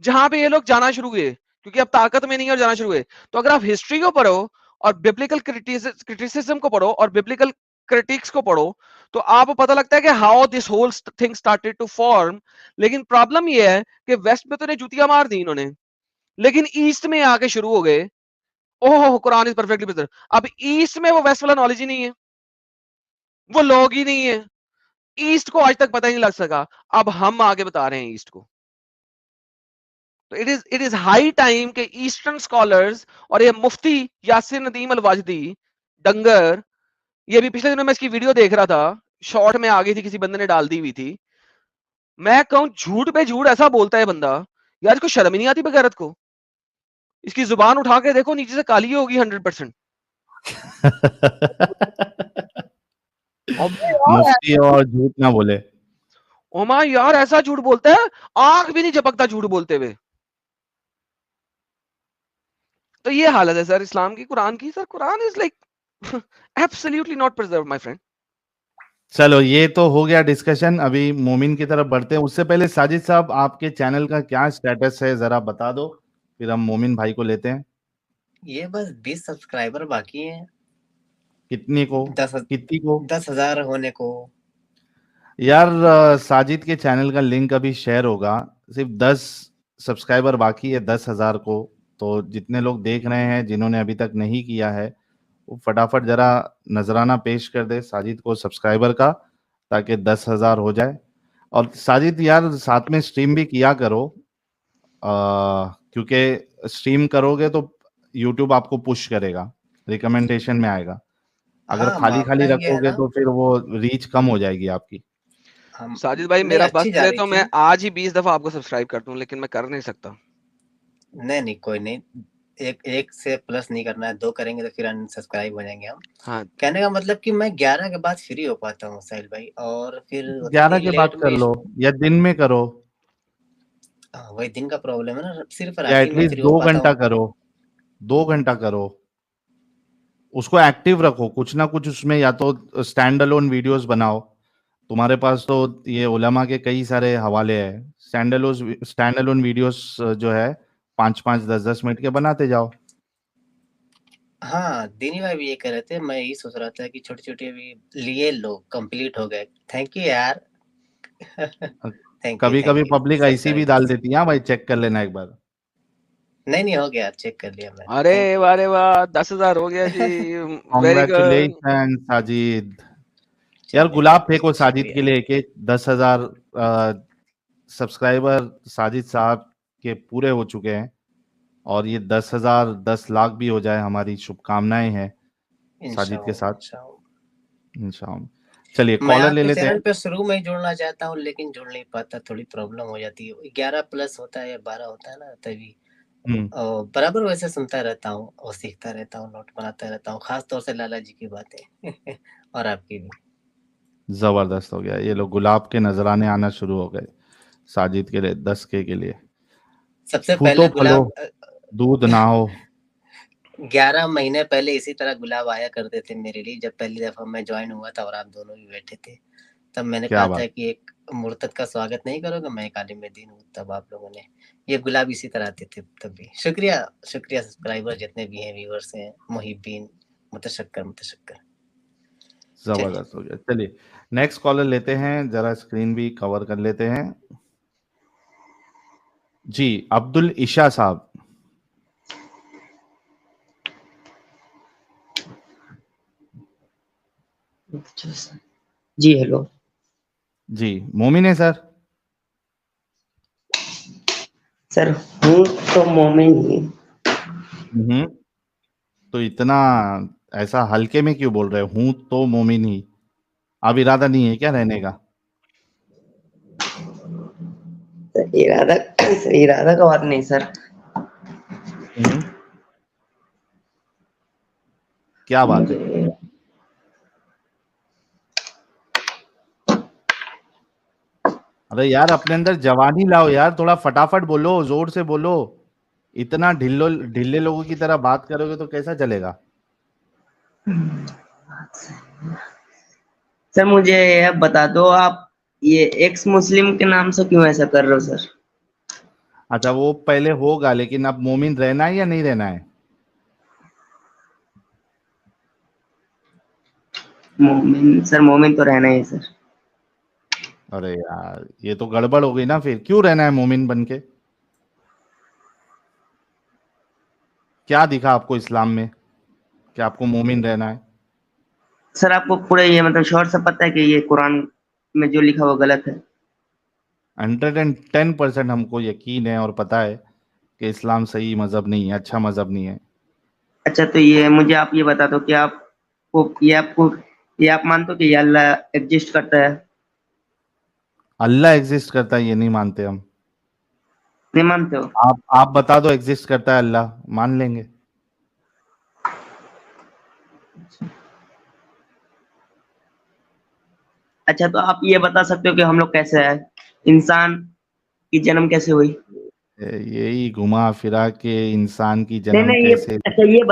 जहां पे ये लोग जाना शुरू हुए, क्योंकि अब ताकत में नहीं है और जाना शुरू हुए। तो अगर आप हिस्ट्री को पढ़ो और बिब्लिकल क्रिटिसिज्म को पढ़ो और बिब्लिकल क्रिटिक्स को पढ़ो, तो आपको पता लगता है कि how this whole thing started to form. लेकिन प्रॉब्लम ये है कि वेस्ट में तो ने जूतियां मार दी इन्होंने, लेकिन ईस्ट में आके शुरू हो गए, ओह कुरान इज परफेक्टली प्रिजर्व। अब ईस्ट में वो वेस्ट वाला नॉलेज ही नहीं है, वो लोग ही नहीं है, ईस्ट को आज तक पता ही नहीं लग सका, अब हम आगे बता रहे हैं ईस्ट को। तो इट इज हाई टाइम के ईस्टर्न स्कॉलर्स, और ये मुफ्ती यासिर नदीम अल वाजदी डंगर, ये भी पिछले दिनों में इसकी वीडियो देख रहा था, शॉर्ट में आ गई थी, किसी बंदे ने डाल दी हुई थी। मैं कहूं झूठ पे झूठ ऐसा बोलता है बंदा, यार इसको शर्म ही नहीं आती बगैरत को। इसकी जुबान उठा के देखो, नीचे से काली होगी 100%। मुफ्ती और झूठ ना बोले। ओमा यार ऐसा झूठ बोलता है, आंख भी नहीं झपकता झूठ बोलते हुए। तो ये हालत है सर इस्लाम की, कुरान की। Sir Quran is like absolutely not preserve my friend. चलो ये तो हो गया डिस्कशन, अभी मोमिन की तरफ बढ़ते हैं। उससे पहले साजिद साहब आपके चैनल का क्या स्टेटस है जरा बता दो, फिर हम मोमिन भाई को लेते हैं। ये बस 20 सब्सक्राइबर बाकी हैं। कितने को? 10,000 होने को। यार साजिद के चैनल का लिंक अभी शेयर होगा, सिर्फ 10 सब्सक्राइबर बाकी है 10,000 को। तो जितने लोग देख रहे हैं जिन्होंने अभी तक नहीं किया है, वो फटाफट जरा नजराना पेश कर दे साजिद को सब्सक्राइबर का, ताकि 10,000 हो जाए। और साजिद यार साथ में स्ट्रीम भी किया करो, क्योंकि स्ट्रीम करोगे तो यूट्यूब आपको पुश करेगा, रिकमेंडेशन में आएगा। अगर खाली खाली रखोगे तो फिर वो रीच कम हो जाएगी आपकी। साजिद भाई मेरा बस चले तो मैं आज ही 20 दफा आपको सब्सक्राइब कर दूं, लेकिन मैं कर नहीं सकता। नहीं कोई नहीं, एक से प्लस नहीं करना है, 2 करेंगे तो फिर अनसब्सक्राइब हो जाएंगे हम। हाँ, कहने का मतलब कि मैं 11 के बाद फ्री हो पाता हूँ साहिल भाई, और फिर 11 के बाद कर लो या दिन में करो। वही दिन का प्रॉब्लम है ना, सिर्फ या एटलीस्ट 2 घंटा करो, 2 घंटा करो, उसको एक्टिव रखो, कुछ ना कुछ उसमें, या तो स्टैंड अलोन वीडियोस बनाओ। तुम्हारे पास तो ये उलमा के कई सारे हवाले हैं, स्टैंड अलोन वीडियोस जो है 5-5, 10-10 मिनट के बनाते जाओ। हाँ दीनी भाई भी ये कह रहे थे, मैं यही सोच रहा था कि छोटे छोटे भी लिए लो, कंप्लीट हो गए। थैंक यू यार। कभी कभी पब्लिक ऐसी भी डाल देती है, भाई चेक कर लेना एक बार। नहीं हो गया, चेक कर लिया मैंने। अरे वाह 10,000 हो गया जी। कांग्रेचुलेशन साजिद। यार गुलाब फेंको साजिद के लिए कि 10,000 सब्सक्राइबर साजिद साहब के पूरे हो चुके हैं, और ये 10,000 10 लाख भी हो जाए, हमारी शुभकामनाएं हैं साजिद के साथ इंशाअल्लाह। चलिए कॉलर ले लेते हैं। चैनल पे शुरू में ही जुड़ना चाहता हूँ लेकिन जुड़ नहीं पाता, थोड़ी प्रॉब्लम हो जाती है। 11+ होता है या 12 होता है ना, तभी और बराबर वैसे सुनता रहता हूँ और सीखता रहता हूँ, नोट बनाता रहता हूँ, खास तौर से लाला जी की बातें और आपकी भी। जबरदस्त हो गया। ये लोग गुलाब के नजराने आना शुरू हो गए साजिद के लिए 10K के लिए। सबसे पहले गुलाब दूध ना हो 11 महीने पहले इसी तरह गुलाब आया करते थे मेरे लिए, जब पहली दफा मैं ज्वाइन हुआ था और आप दोनों भी बैठे थे, तब मैंने कहा था कि एक मुर्तद का स्वागत नहीं करोगे, मैं एक आलिम दीन हूँ। तब आप लोगों ने ये गुलाब इसी तरह आते थे तब भी। शुक्रिया सब्सक्राइबर जितने भी हैं, व्यूअर्स हैं, मुहिब्बीन, मुतशक्कर। जबरदस्त हो गया। चलिए नेक्स्ट कॉलर लेते हैं, जरा स्क्रीन भी कवर कर लेते हैं। जी अब्दुल ईशा साहब। जी हेलो जी मोमिन है सर? सर हूँ तो मोमिन ही। तो इतना ऐसा हल्के में क्यों बोल रहे हो? हूँ तो मोमिन ही, अब इरादा नहीं है क्या रहने का? इरादा का बात नहीं सर। क्या बात है? अरे यार अपने अंदर जवानी लाओ यार, थोड़ा फटाफट बोलो, जोर से बोलो। इतना ढिल्ले लोगों की तरह बात करोगे तो कैसा चलेगा? सर मुझे अब बता दो, आप ये एक्स मुस्लिम के नाम से क्यों ऐसा कर रहे हो सर? अच्छा वो पहले होगा, लेकिन अब मोमिन रहना है या नहीं रहना है? मोमिन सर, मोमिन तो रहना है सर। अरे यार ये तो गड़बड़ हो गई ना, फिर क्यों रहना है मोमिन बनके? क्या दिखा आपको इस्लाम में कि आपको मोमिन रहना है? सर आपको पूरा ये मतलब शोर से पता है कि ये कुरान में जो लिखा हुआ गलत है? 110% हमको यकीन है और पता है कि इस्लाम सही मजहब नहीं है, अच्छा मजहब नहीं है। अच्छा तो ये मुझे आप ये बता दो कि ये आप मानते हो कि ये अल्लाह एग्जिस्ट करता है? अल्लाह एग्जिस्ट करता है ये नहीं मानते हम। नहीं मानते हो? आप बता दो एग्जिस्ट करता है अल्लाह, मान लेंगे। अच्छा तो आप ये बता सकते हो कि हम लोग कैसे आए, इंसान की जन्म कैसे हुई? यही घुमा फिरा के इंसान की जन्म नहीं कैसे? अच्छा ये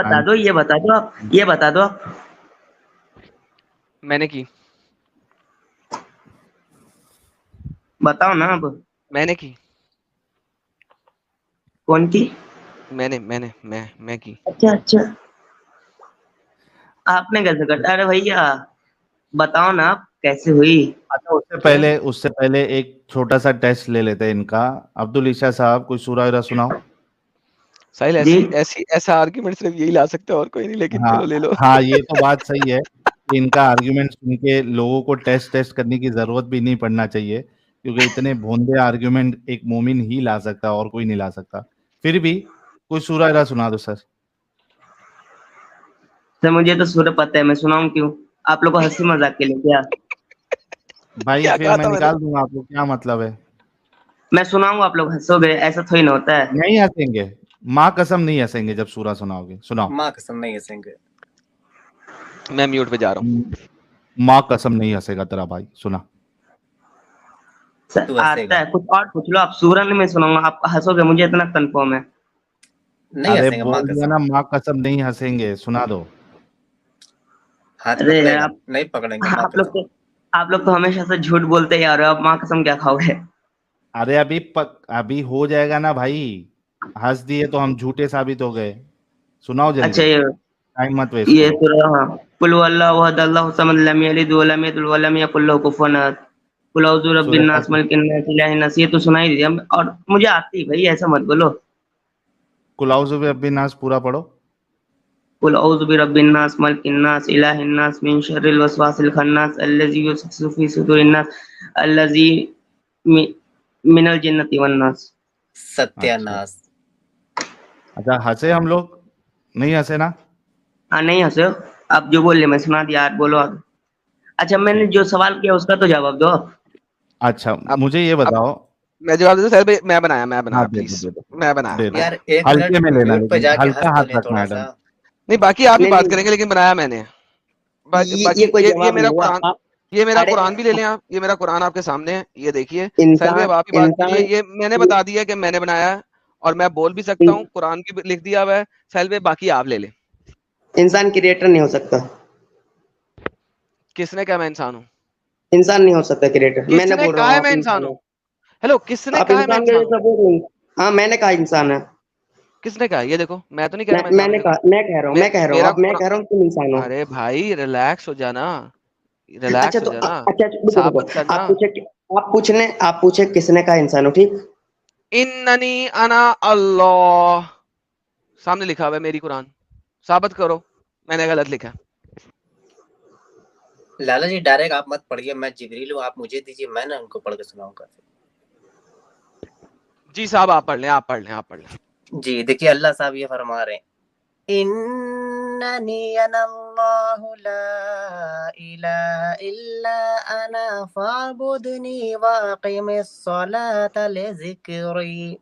बता दो आप। मैंने की। बताओ ना अब। मैंने की। कौन की? मैं की। अच्छा आपने कैसे कर? अरे भैया बताओ ना आप कैसे हुई। अच्छा उससे पहले एक छोटा सा टेस्ट ले लेते हैं इनका। अब्दुल ईशा साहब कोई सूरा वगैरह सुनाओ। साहिल ऐसा आर्गुमेंट सिर्फ यही ला सकते हैं और कोई नहीं, लेकिन चलो ले लो। हाँ ये तो बात सही है कि इनका आर्गुमेंट सुन के लोगों को टेस्ट करने की जरूरत भी नहीं पड़ना चाहिए, क्योंकि इतने भोंदे आर्गुमेंट एक मोमिन ही ला सकता और कोई नहीं ला सकता। फिर भी कोई सूरा वगैरह सुना दो सर। मुझे तो सूरह पता है, मैं सुनाऊं क्यों? आप लोग को हंसी मजाक के लिए क्या? भाई फिर मैं निकाल दूंगा आपको, क्या मतलब है? मैं सुनाऊंगा आप लोग हंसोगे, ऐसा थोड़ी ना होता है। नहीं हंसेंगे, माँ कसम नहीं हंसेंगे जब सूरा सुनाओगे। सुनाओ। माँ कसम नहीं हंसेंगे। मैं म्यूट पे जा रहा हूँ। माँ कसम नहीं हंसेगा तेरा भाई। सुना आता है कुछ और पूछ लो आप। सूरह में सुनाऊंगा, आप हंसोगे, मुझे इतना कंफर्म है। नहीं अरे हंसेंगे, बोल दिया ना माँ कसम नहीं हंसेंगे, सुना दो। अरे आप नहीं पकड़ेंगे। आप लोग तो हमेशा से झूठ बोलते यार, अब माँ कसम क्या खाओगे? अरे अभी हो जाएगा ना भाई, हंस दिए तो हम झूठे साबित हो गए। सुनाओ जल्दी। अच्छा ये टाइम मत वेस्ट ये करो। सूरह कुल हुवल्लाहु अहद अल्लाहु समद लम यलिद व लम यूलद व लम यकुल लहू कुफुवन अहद कुल औज़ु रब्बिन नास मलिकिन नास इलाहिन नास। ये तो सुनाई दिया और मुझे आती है भाई, ऐसा मत बोलो। कुल औज़ु बिरब्बिन नास पूरा पढ़ो। कुल औज़ु बिरब्बिन नास मलिकिन नास इलाहिन नास मिन शर्रिल वसवासिल खन्नास अल्लज़ी युवस्विसु फी सुदूरिन नास अल्लज़ी मिनल जिन्नति वन नास। सत्यानाश। अच्छा हंसे हम लोग? नहीं हंसे ना? हाँ नहीं हंसे हो आप, जो बोल रहे मैं सुना दिया, यार बोलो आप। अच्छा मैंने जो सवाल किया उसका तो जवाब दो। अच्छा अब मुझे ये बताओ। मैं जवाब देता साहिल भाई, मैं बनाया हाँ दे प्लीज, दो दे दो मैं बनाया दे दो। यार एक हल्के मिनट में लेना, म्यूट पे लेकिन जाके हंस हल्का तो हाथ ले रखना थोड़ा मैडम। सा। नहीं बाकी आप भी नहीं बात नहीं करेंगे, लेकिन बनाया मैंने। ये बाकी कोई ये जवाब मेरा नहीं हुआ कुरान, आप। ये मेरा अरे कुरान भी ले लें आप, ये मेरा कुरान आपके सामने है, ये देखिए साहिल भाई, इंसान अब आप ही बात कीजिए। इंसान ये मैंने बता दिया कि मैंने बनाया है और मैं बोल भी सकता हूँ, कुरान भी लिख दिया हुआ है। साहिल भाई बाकी आप ले लें। इंसान क्रिएटर नहीं हो सकता। किसने कहा मैं इंसान हूँ? इंसान नहीं हो सकता क्रिएटर, मैंने किसने बोल रहा कहा हूँ है आप मैं इंसान इंसान हूँ? हो। हेलो, किसने आप कहा है मैं इंसान के इंसान हूँ? जैसा बोल रहे हैं। हाँ मैंने कहा इंसान है। किसने कहा? ये देखो, मैं तो नहीं कह रहा मैं इंसान हूँ, मैंने ये देखो। कहा, मैं कह रहा हूँ मेरा अब मैं कह रहा हूँ तुम इंसान हो। अरे भाई रिलैक्स हो जाना, अच्छा रिलैक्स हो तो जाना, अच्छा रुको रुको, साबित करना। आप पूछे किसने कहा इंसान हो, ठीक। इन्ननी अना अल्लाह, सामने लिखा हुआ है मेरी कुरान, साबित करो मैंने गलत लिखा। लाला जी डायरेक्ट आप मत पढ़िए, मैं जिब्रील हूँ, आप मुझे दीजिए, मैं ना उनको पढ़ के सुनाऊंगा। जी साहब आप पढ़ लें, आप पढ़ लें, आप पढ़ लें। जी देखिए अल्लाह साहब ये फरमा रहे हैं, इन्ननी अनल्लाहु ला इलाहा इल्ला अना फअबुदनी वअक़िमिस सलाता लिज़िक्री।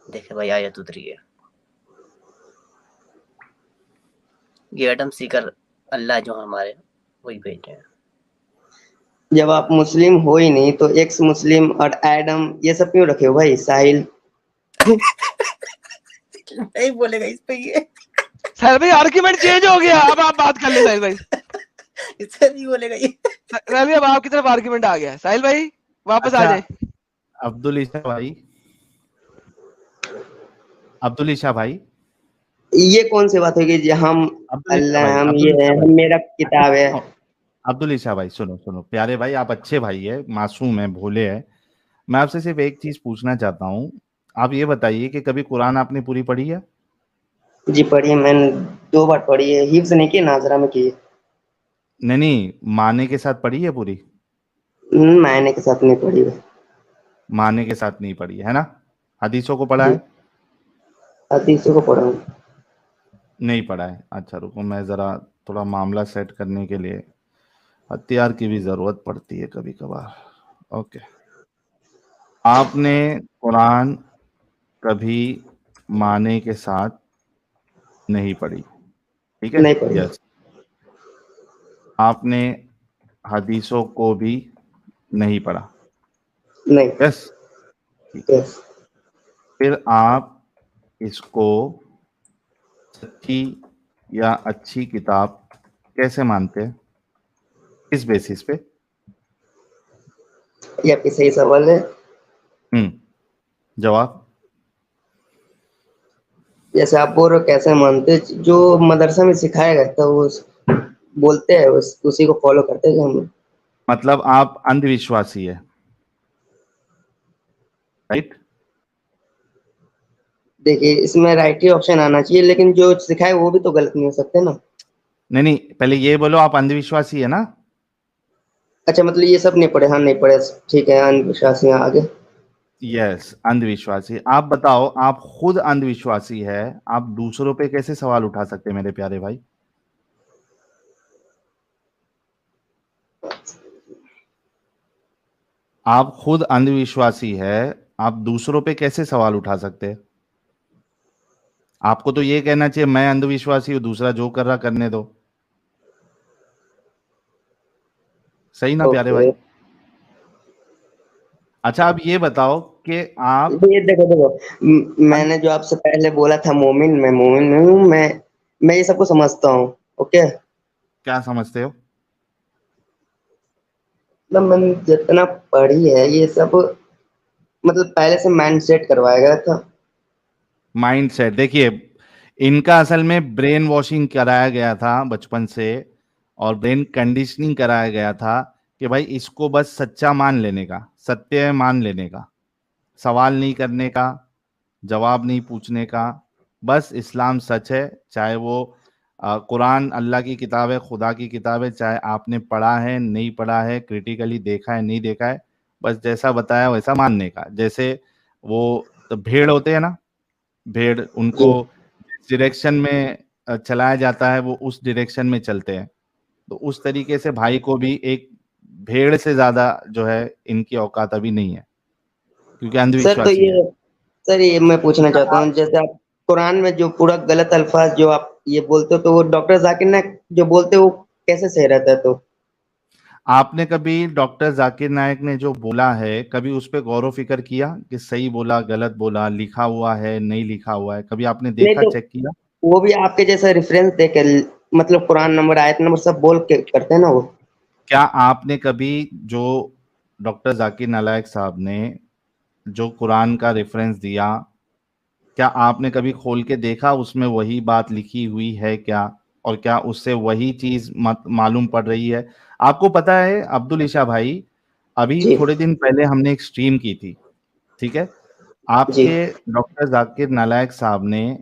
देखिए भाई आयत उतरी है, ये एडम सीकर अल्लाह जो हमारे वही भेजे हैं। जब आप मुस्लिम हो ही नहीं तो एक्स मुस्लिम और एडम ये सब क्यों रखे हो भाई साहिल? नहीं बोलेगा इस पे ये, साहिल भाई आर्गुमेंट चेंज हो गया, अब आप बात कर ले साहिल भाई। इससे नहीं बोलेगा ये। साहिल भाई अब आपकी तरफ आर्गुमेंट आ गया, साहिल भाई वापस आ जाए। अब्दुल ईशा भाई, अब्दुल ईशा भाई, ये कौन सी बात होगी जी, हम अब्दुल ईशा अल्लाह भाई, हम अब्दुल ये ईशा है, भाई, हम मेरा किताब है। अब्दुल ईशा भाई सुनो सुनो, प्यारे भाई आप अच्छे भाई है, मासूम है, भोले है। मैं आपसे सिर्फ एक चीज पूछना चाहता हूँ, आप ये बताइए कि कभी कुरान आपने पूरी पढ़ी है? जी पढ़िए, मैंने 2 बार पढ़ी है, हिफ्ज नहीं की, नाजरा में की है। नहीं नहीं, माने के साथ पढ़ी है पूरी? मायने के साथ नहीं पढ़ी है। माने के साथ नहीं पढ़ी है ना? हदीसों को पढ़ा जी है? हदीसों को पढ़ा हूँ। नहीं पढ़ा है। अच्छा रुको, मैं ज़रा थोड़ा मामला सेट करने के लिए हथियार की भी ज़रूरत पड़ती है कभी कभार। ओके, आपने कुरान कभी माने के साथ नहीं पढ़ी, ठीक है? नहीं पढ़ी। यस। आपने हदीसों को भी नहीं पढ़ा? नहीं। यस। ठीक। यस। फिर आप इसको सच्ची या अच्छी किताब कैसे मानते हैं? किस बेसिस पे? ये आपकी सही सवाल है। जवाब? जैसे आप बोल रहे हो कैसे मानते, जो मदरसा में सिखाया गया था वो बोलते हैं, उसी को फॉलो करते हैं हम। मतलब आप अंधविश्वासी है, राइट? देखिए इसमें राइट ही ऑप्शन आना चाहिए, लेकिन जो सिखाए वो भी तो गलत नहीं हो सकते ना। नहीं नहीं, पहले ये बोलो आप अंधविश्वासी है ना? अच्छा मतलब ये सब नहीं पढ़े? हाँ नहीं पढ़े, ठीक है, अंधविश्वासी हैं आगे। यस, अंधविश्वासी। आप बताओ, आप खुद अंधविश्वासी है, आप दूसरों पे कैसे सवाल उठा सकते हैं मेरे प्यारे भाई? आप खुद अंधविश्वासी है, आप दूसरों पे कैसे सवाल उठा सकते हैं? आपको तो ये कहना चाहिए मैं अंधविश्वासी हूं, दूसरा जो कर रहा करने दो। सही ना प्यारे भाई? अच्छा आप ये बताओ कि आप ये देखो देखो, मैंने जो आपसे पहले बोला था मोमिन, मैं मोमिन नहीं हूँ, मैं ये सबको समझता हूँ। ओके, क्या समझते हो? मतलब मैंने जितना पढ़ी है ये सब, मतलब पहले से माइंड सेट करवाया गया था। माइंड सेट, देखिए इनका असल में ब्रेन वॉशिंग कराया गया था बचपन से, और ब्रेन कंडीशनिंग कराया गया था कि भाई इसको बस सच्चा मान लेने का, सत्य मान लेने का, सवाल नहीं करने का, जवाब नहीं पूछने का, बस इस्लाम सच है, चाहे वो कुरान अल्लाह की किताब है, खुदा की किताब है, चाहे आपने पढ़ा है नहीं पढ़ा है, क्रिटिकली देखा है नहीं देखा है, बस जैसा बताया वैसा मानने का। जैसे वो तो भेड़ होते हैं ना, भेड़ उनको जिस डायरेक्शन में चलाया जाता है वो उस डायरेक्शन में चलते हैं। तो उस तरीके से भाई को भी एक भेड़ से ज्यादा जो है इनकी औकात अभी नहीं है, क्योंकि सर तो अंधविश्वासी है। सर ये मैं पूछना चाहता हूँ, जैसे आप कुरान में जो पूरा गलत अल्फाज जो आप ये बोलते हो, तो वो डॉक्टर जाकिर नायक जो बोलते हो वो कैसे सही रहता है? तो आपने कभी डॉक्टर जाकिर नायक ने जो बोला है कभी उस पर गौर फिक्र किया कि सही बोला गलत बोला, लिखा हुआ है नहीं लिखा हुआ है, कभी आपने नहीं, देखा तो चेक किया? वो भी आपके जैसा रेफरेंस देके मतलब कुरान नंबर आयत नंबर सब बोल के करते हैं ना वो। क्या आपने कभी जो डॉक्टर जाकिर नायक साहब ने जो कुरान का रेफरेंस दिया, क्या आपने कभी खोल के देखा उसमें वही बात लिखी हुई है क्या, और क्या उससे वही चीज मालूम पड़ रही है? आपको पता है अब्दुल ईशा भाई, अभी जी थोड़े दिन पहले हमने एक स्ट्रीम की थी, ठीक है? जी आपके डॉक्टर जाकिर नालायक साहब ने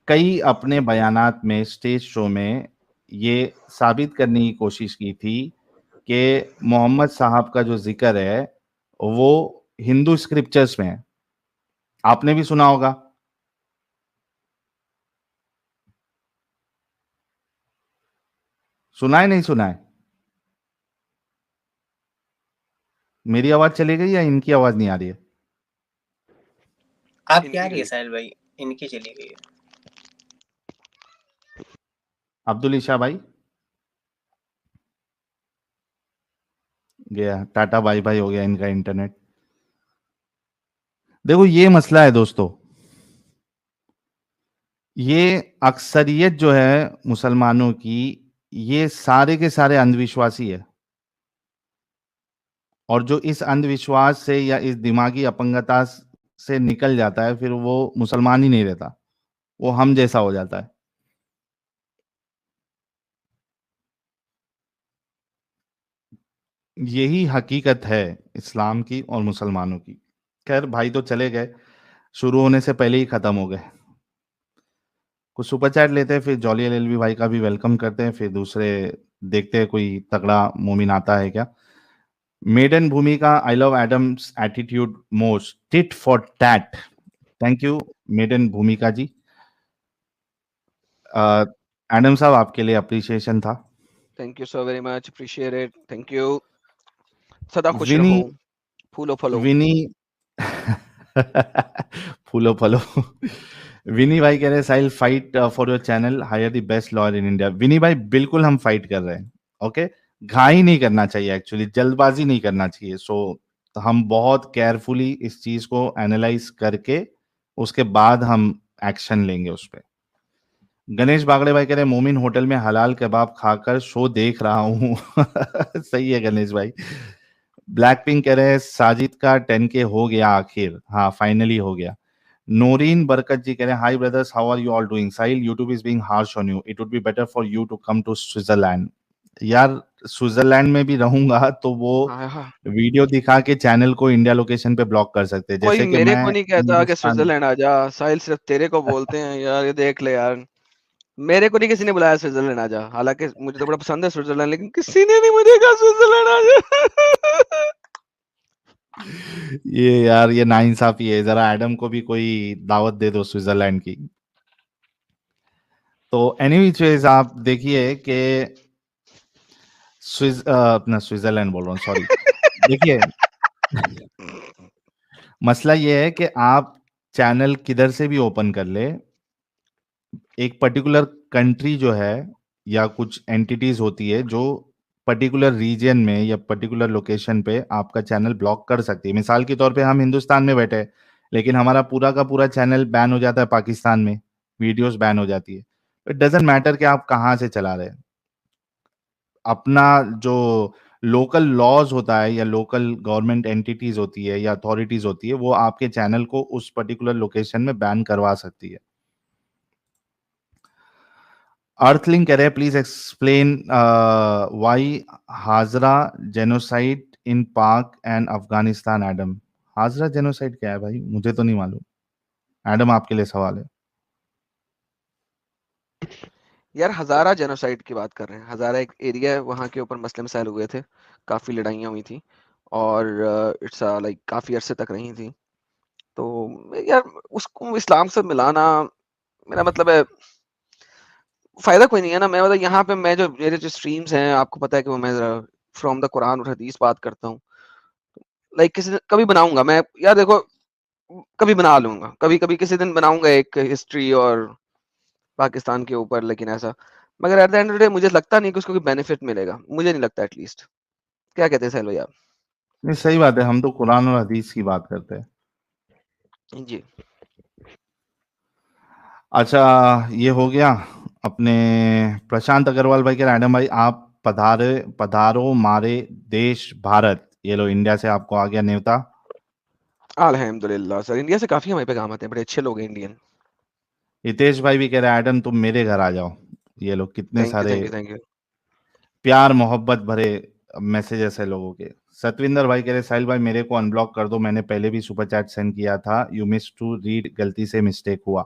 कई अपने बयानात में स्टेज शो में ये साबित करने की कोशिश की थी कि मोहम्मद साहब का जो जिक्र है वो हिंदू स्क्रिप्चर्स में है। आपने भी सुना होगा। सुना है नहीं सुना है? मेरी आवाज चली गई या इनकी आवाज नहीं आ रही है? आप क्या रही है साहिल भाई, इनकी चली गई है। अब्दुल ईशा भाई गया, टाटा बाय बाय हो गया इनका इंटरनेट। देखो ये मसला है दोस्तों, ये अक्सरियत जो है मुसलमानों की, ये सारे के सारे अंधविश्वासी है, और जो इस अंधविश्वास से या इस दिमागी अपंगता से निकल जाता है फिर वो मुसलमान ही नहीं रहता, वो हम जैसा हो जाता है। यही हकीकत है इस्लाम की और मुसलमानों की। खैर भाई तो चले गए, शुरू होने से पहले ही खत्म हो गए। कुछ सुपर चैट लेते हैं, फिर जॉली एलएलबी भाई का भी वेलकम करते हैं, फिर दूसरे देखते हैं कोई तगड़ा मोमिन आता है क्या। Maiden Bhumika, I love Adam's attitude most, tit for tat. Thank you maiden Bhumika ji. Adam साहब आपके लिए अप्रिसिएशन था। Thank you so very much, appreciate it, thank you. सदा खुश विनी रहो, फूलो फलो। विनी फूलो फलो। विनी भाई कह रहे हैं Sahil fight for your channel, hire the best lawyer in India. Vinny भाई बिल्कुल हम फाइट कर रहे हैं, ओके? घाई नहीं करना चाहिए, एक्चुअली जल्दबाजी नहीं करना चाहिए। तो हम बहुत केयरफुली इस चीज को एनालाइज करके उसके बाद हम एक्शन लेंगे उस पर। गणेश बागड़े भाई कह रहे हैं मोमिन होटल में हलाल कबाब खाकर शो देख रहा हूँ। सही है गणेश भाई। ब्लैक पिंक कह रहे हैं साजिद का 10K हो गया आखिर, हाँ फाइनली हो गया। नोरीन बरकत जी कह रहे हैं hi brothers, how are you all doing? Sahil YouTube is being harsh on you, it would be better for you to come to Switzerland. यार स्विट्जरलैंड में भी रहूंगा तो वो हाँ, वीडियो दिखा के चैनल को इंडिया लोकेशन पे ब्लॉक कर सकते हैं, कोई जैसे कि मेरे मैं को नहीं कहता कि हिंदुस्तान। स्विट्जरलैंड आ जा, साहिल सिर्फ तेरे को बोलते हैं यार, ये देख ले यार। मेरे को नहीं किसी ने बुलाया स्विट्जरलैंड आ जा, हालांकि मुझे तो बड़ा पसंद है स्विट्जरलैंड, लेकिन किसी ने नहीं मुझे कहा स्विट्जरलैंड आ जा। ये यार ये नाइंसाफी है, जरा एडम को भी कोई दावत दे दो स्विट्जरलैंड की। तो एनीवेज आप देखिए कि अपना स्विट्जरलैंड बोल रहा हूँ, सॉरी। देखिए मसला ये है कि आप चैनल किधर से भी ओपन कर ले, एक पर्टिकुलर कंट्री जो है या कुछ एंटिटीज होती है जो पर्टिकुलर रीजन में या पर्टिकुलर लोकेशन पे आपका चैनल ब्लॉक कर सकती है। मिसाल के तौर पे हम हिंदुस्तान में बैठे हैं, लेकिन हमारा पूरा का पूरा चैनल बैन हो जाता है पाकिस्तान में, वीडियोस बैन हो जाती है। इट डजेंट मैटर कि आप कहाँ से चला रहे हैं, अपना जो लोकल लॉज होता है या लोकल गवर्नमेंट एंटिटीज होती है या अथॉरिटीज होती है वो आपके चैनल को उस पर्टिकुलर लोकेशन में बैन करवा सकती है। अर्थलिंक कह रहे हैं please explain why Hazara genocide in Pak and Afghanistan. Adam, Hazara genocide क्या है भाई, मुझे तो नहीं मालूम। एडम आपके लिए सवाल है। यार हजारा जेनोसाइड की बात कर रहे हैं। हजारा एक एरिया है, वहाँ के ऊपर मसले मसाइल हुए थे, काफी लड़ाइयाँ हुई थी, और इट्स लाइक काफी अरसे तक रही थी। तो यार उसको इस्लाम से मिलाना, मेरा मतलब है फायदा कोई नहीं है ना। मैं मतलब यहाँ पे मैं जो मेरे जो स्ट्रीम्स हैं, आपको पता है कि वो मैं फ्रॉम द कुरान और हदीस बात करता हूँ। लाइक किसी दिन कभी बनाऊंगा मैं, यार देखो कभी बना लूंगा, कभी कभी किसी दिन बनाऊंगा एक हिस्ट्री और पाकिस्तान के ऊपर, लेकिन ऐसा, मगर eight the end of the day मुझे लगता नहीं कि उसको कोई बेनिफिट मिलेगा, मुझे नहीं लगता एटलीस्ट। क्या कहते हैं सहेल भाई आप? नहीं, सही बात है, हम तो कुरान और हदीस की बात करते हैं। जी अच्छा, ये हो गया अपने प्रशांत अग्रवाल भाई के एडम भाई, आप पधारो मारे देश भारत, ये लो इंडिया से आपको आ गया न्योता। अल्हम्दुलिल्लाह सर, इंडिया से काफी हमारे पे काम आते हैं, बड़े अच्छे लोग हैं इंडियन। हितेश भाई भी कह रहे हैं एडम तुम मेरे घर आ जाओ, ये लोग कितने थैंक यू सारे थैंक यू थैंक यू। प्यार मोहब्बत भरे मैसेजेस है लोगों के। सतविंदर भाई कह रहे साहिल भाई मेरे को अनब्लॉक कर दो, मैंने पहले भी सुपर चैट सेंड किया था, यू मिस टू रीड, गलती से मिस्टेक हुआ।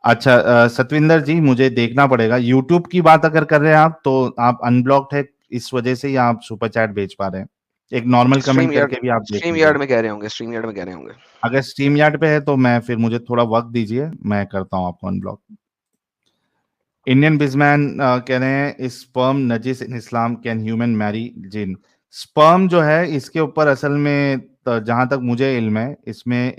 अच्छा सतविंदर जी, मुझे देखना पड़ेगा, यूट्यूब की बात अगर कर रहे हैं आप तो आप अनब्लॉक्ड है इस वजह से, या आप सुपर चैट भेज पा रहे हैं? एक नॉर्मल कमेंट करके भी आप देख स्ट्रीम लीजिए। यार्ड में कह रहे होंगे, स्ट्रीम यार्ड में कह रहे होंगे। अगर स्ट्रीम यार्ड पे है तो मैं फिर मुझे थोड़ा वक्त दीजिए, मैं करता हूँ आपको अनब्लॉक। इंडियन बिजमैन कह रहे हैं स्पर्म नजिस in Islam, can human marry jinn? Sperm जो है इसके ऊपर असल में जहां तक मुझे इल्म है इसमें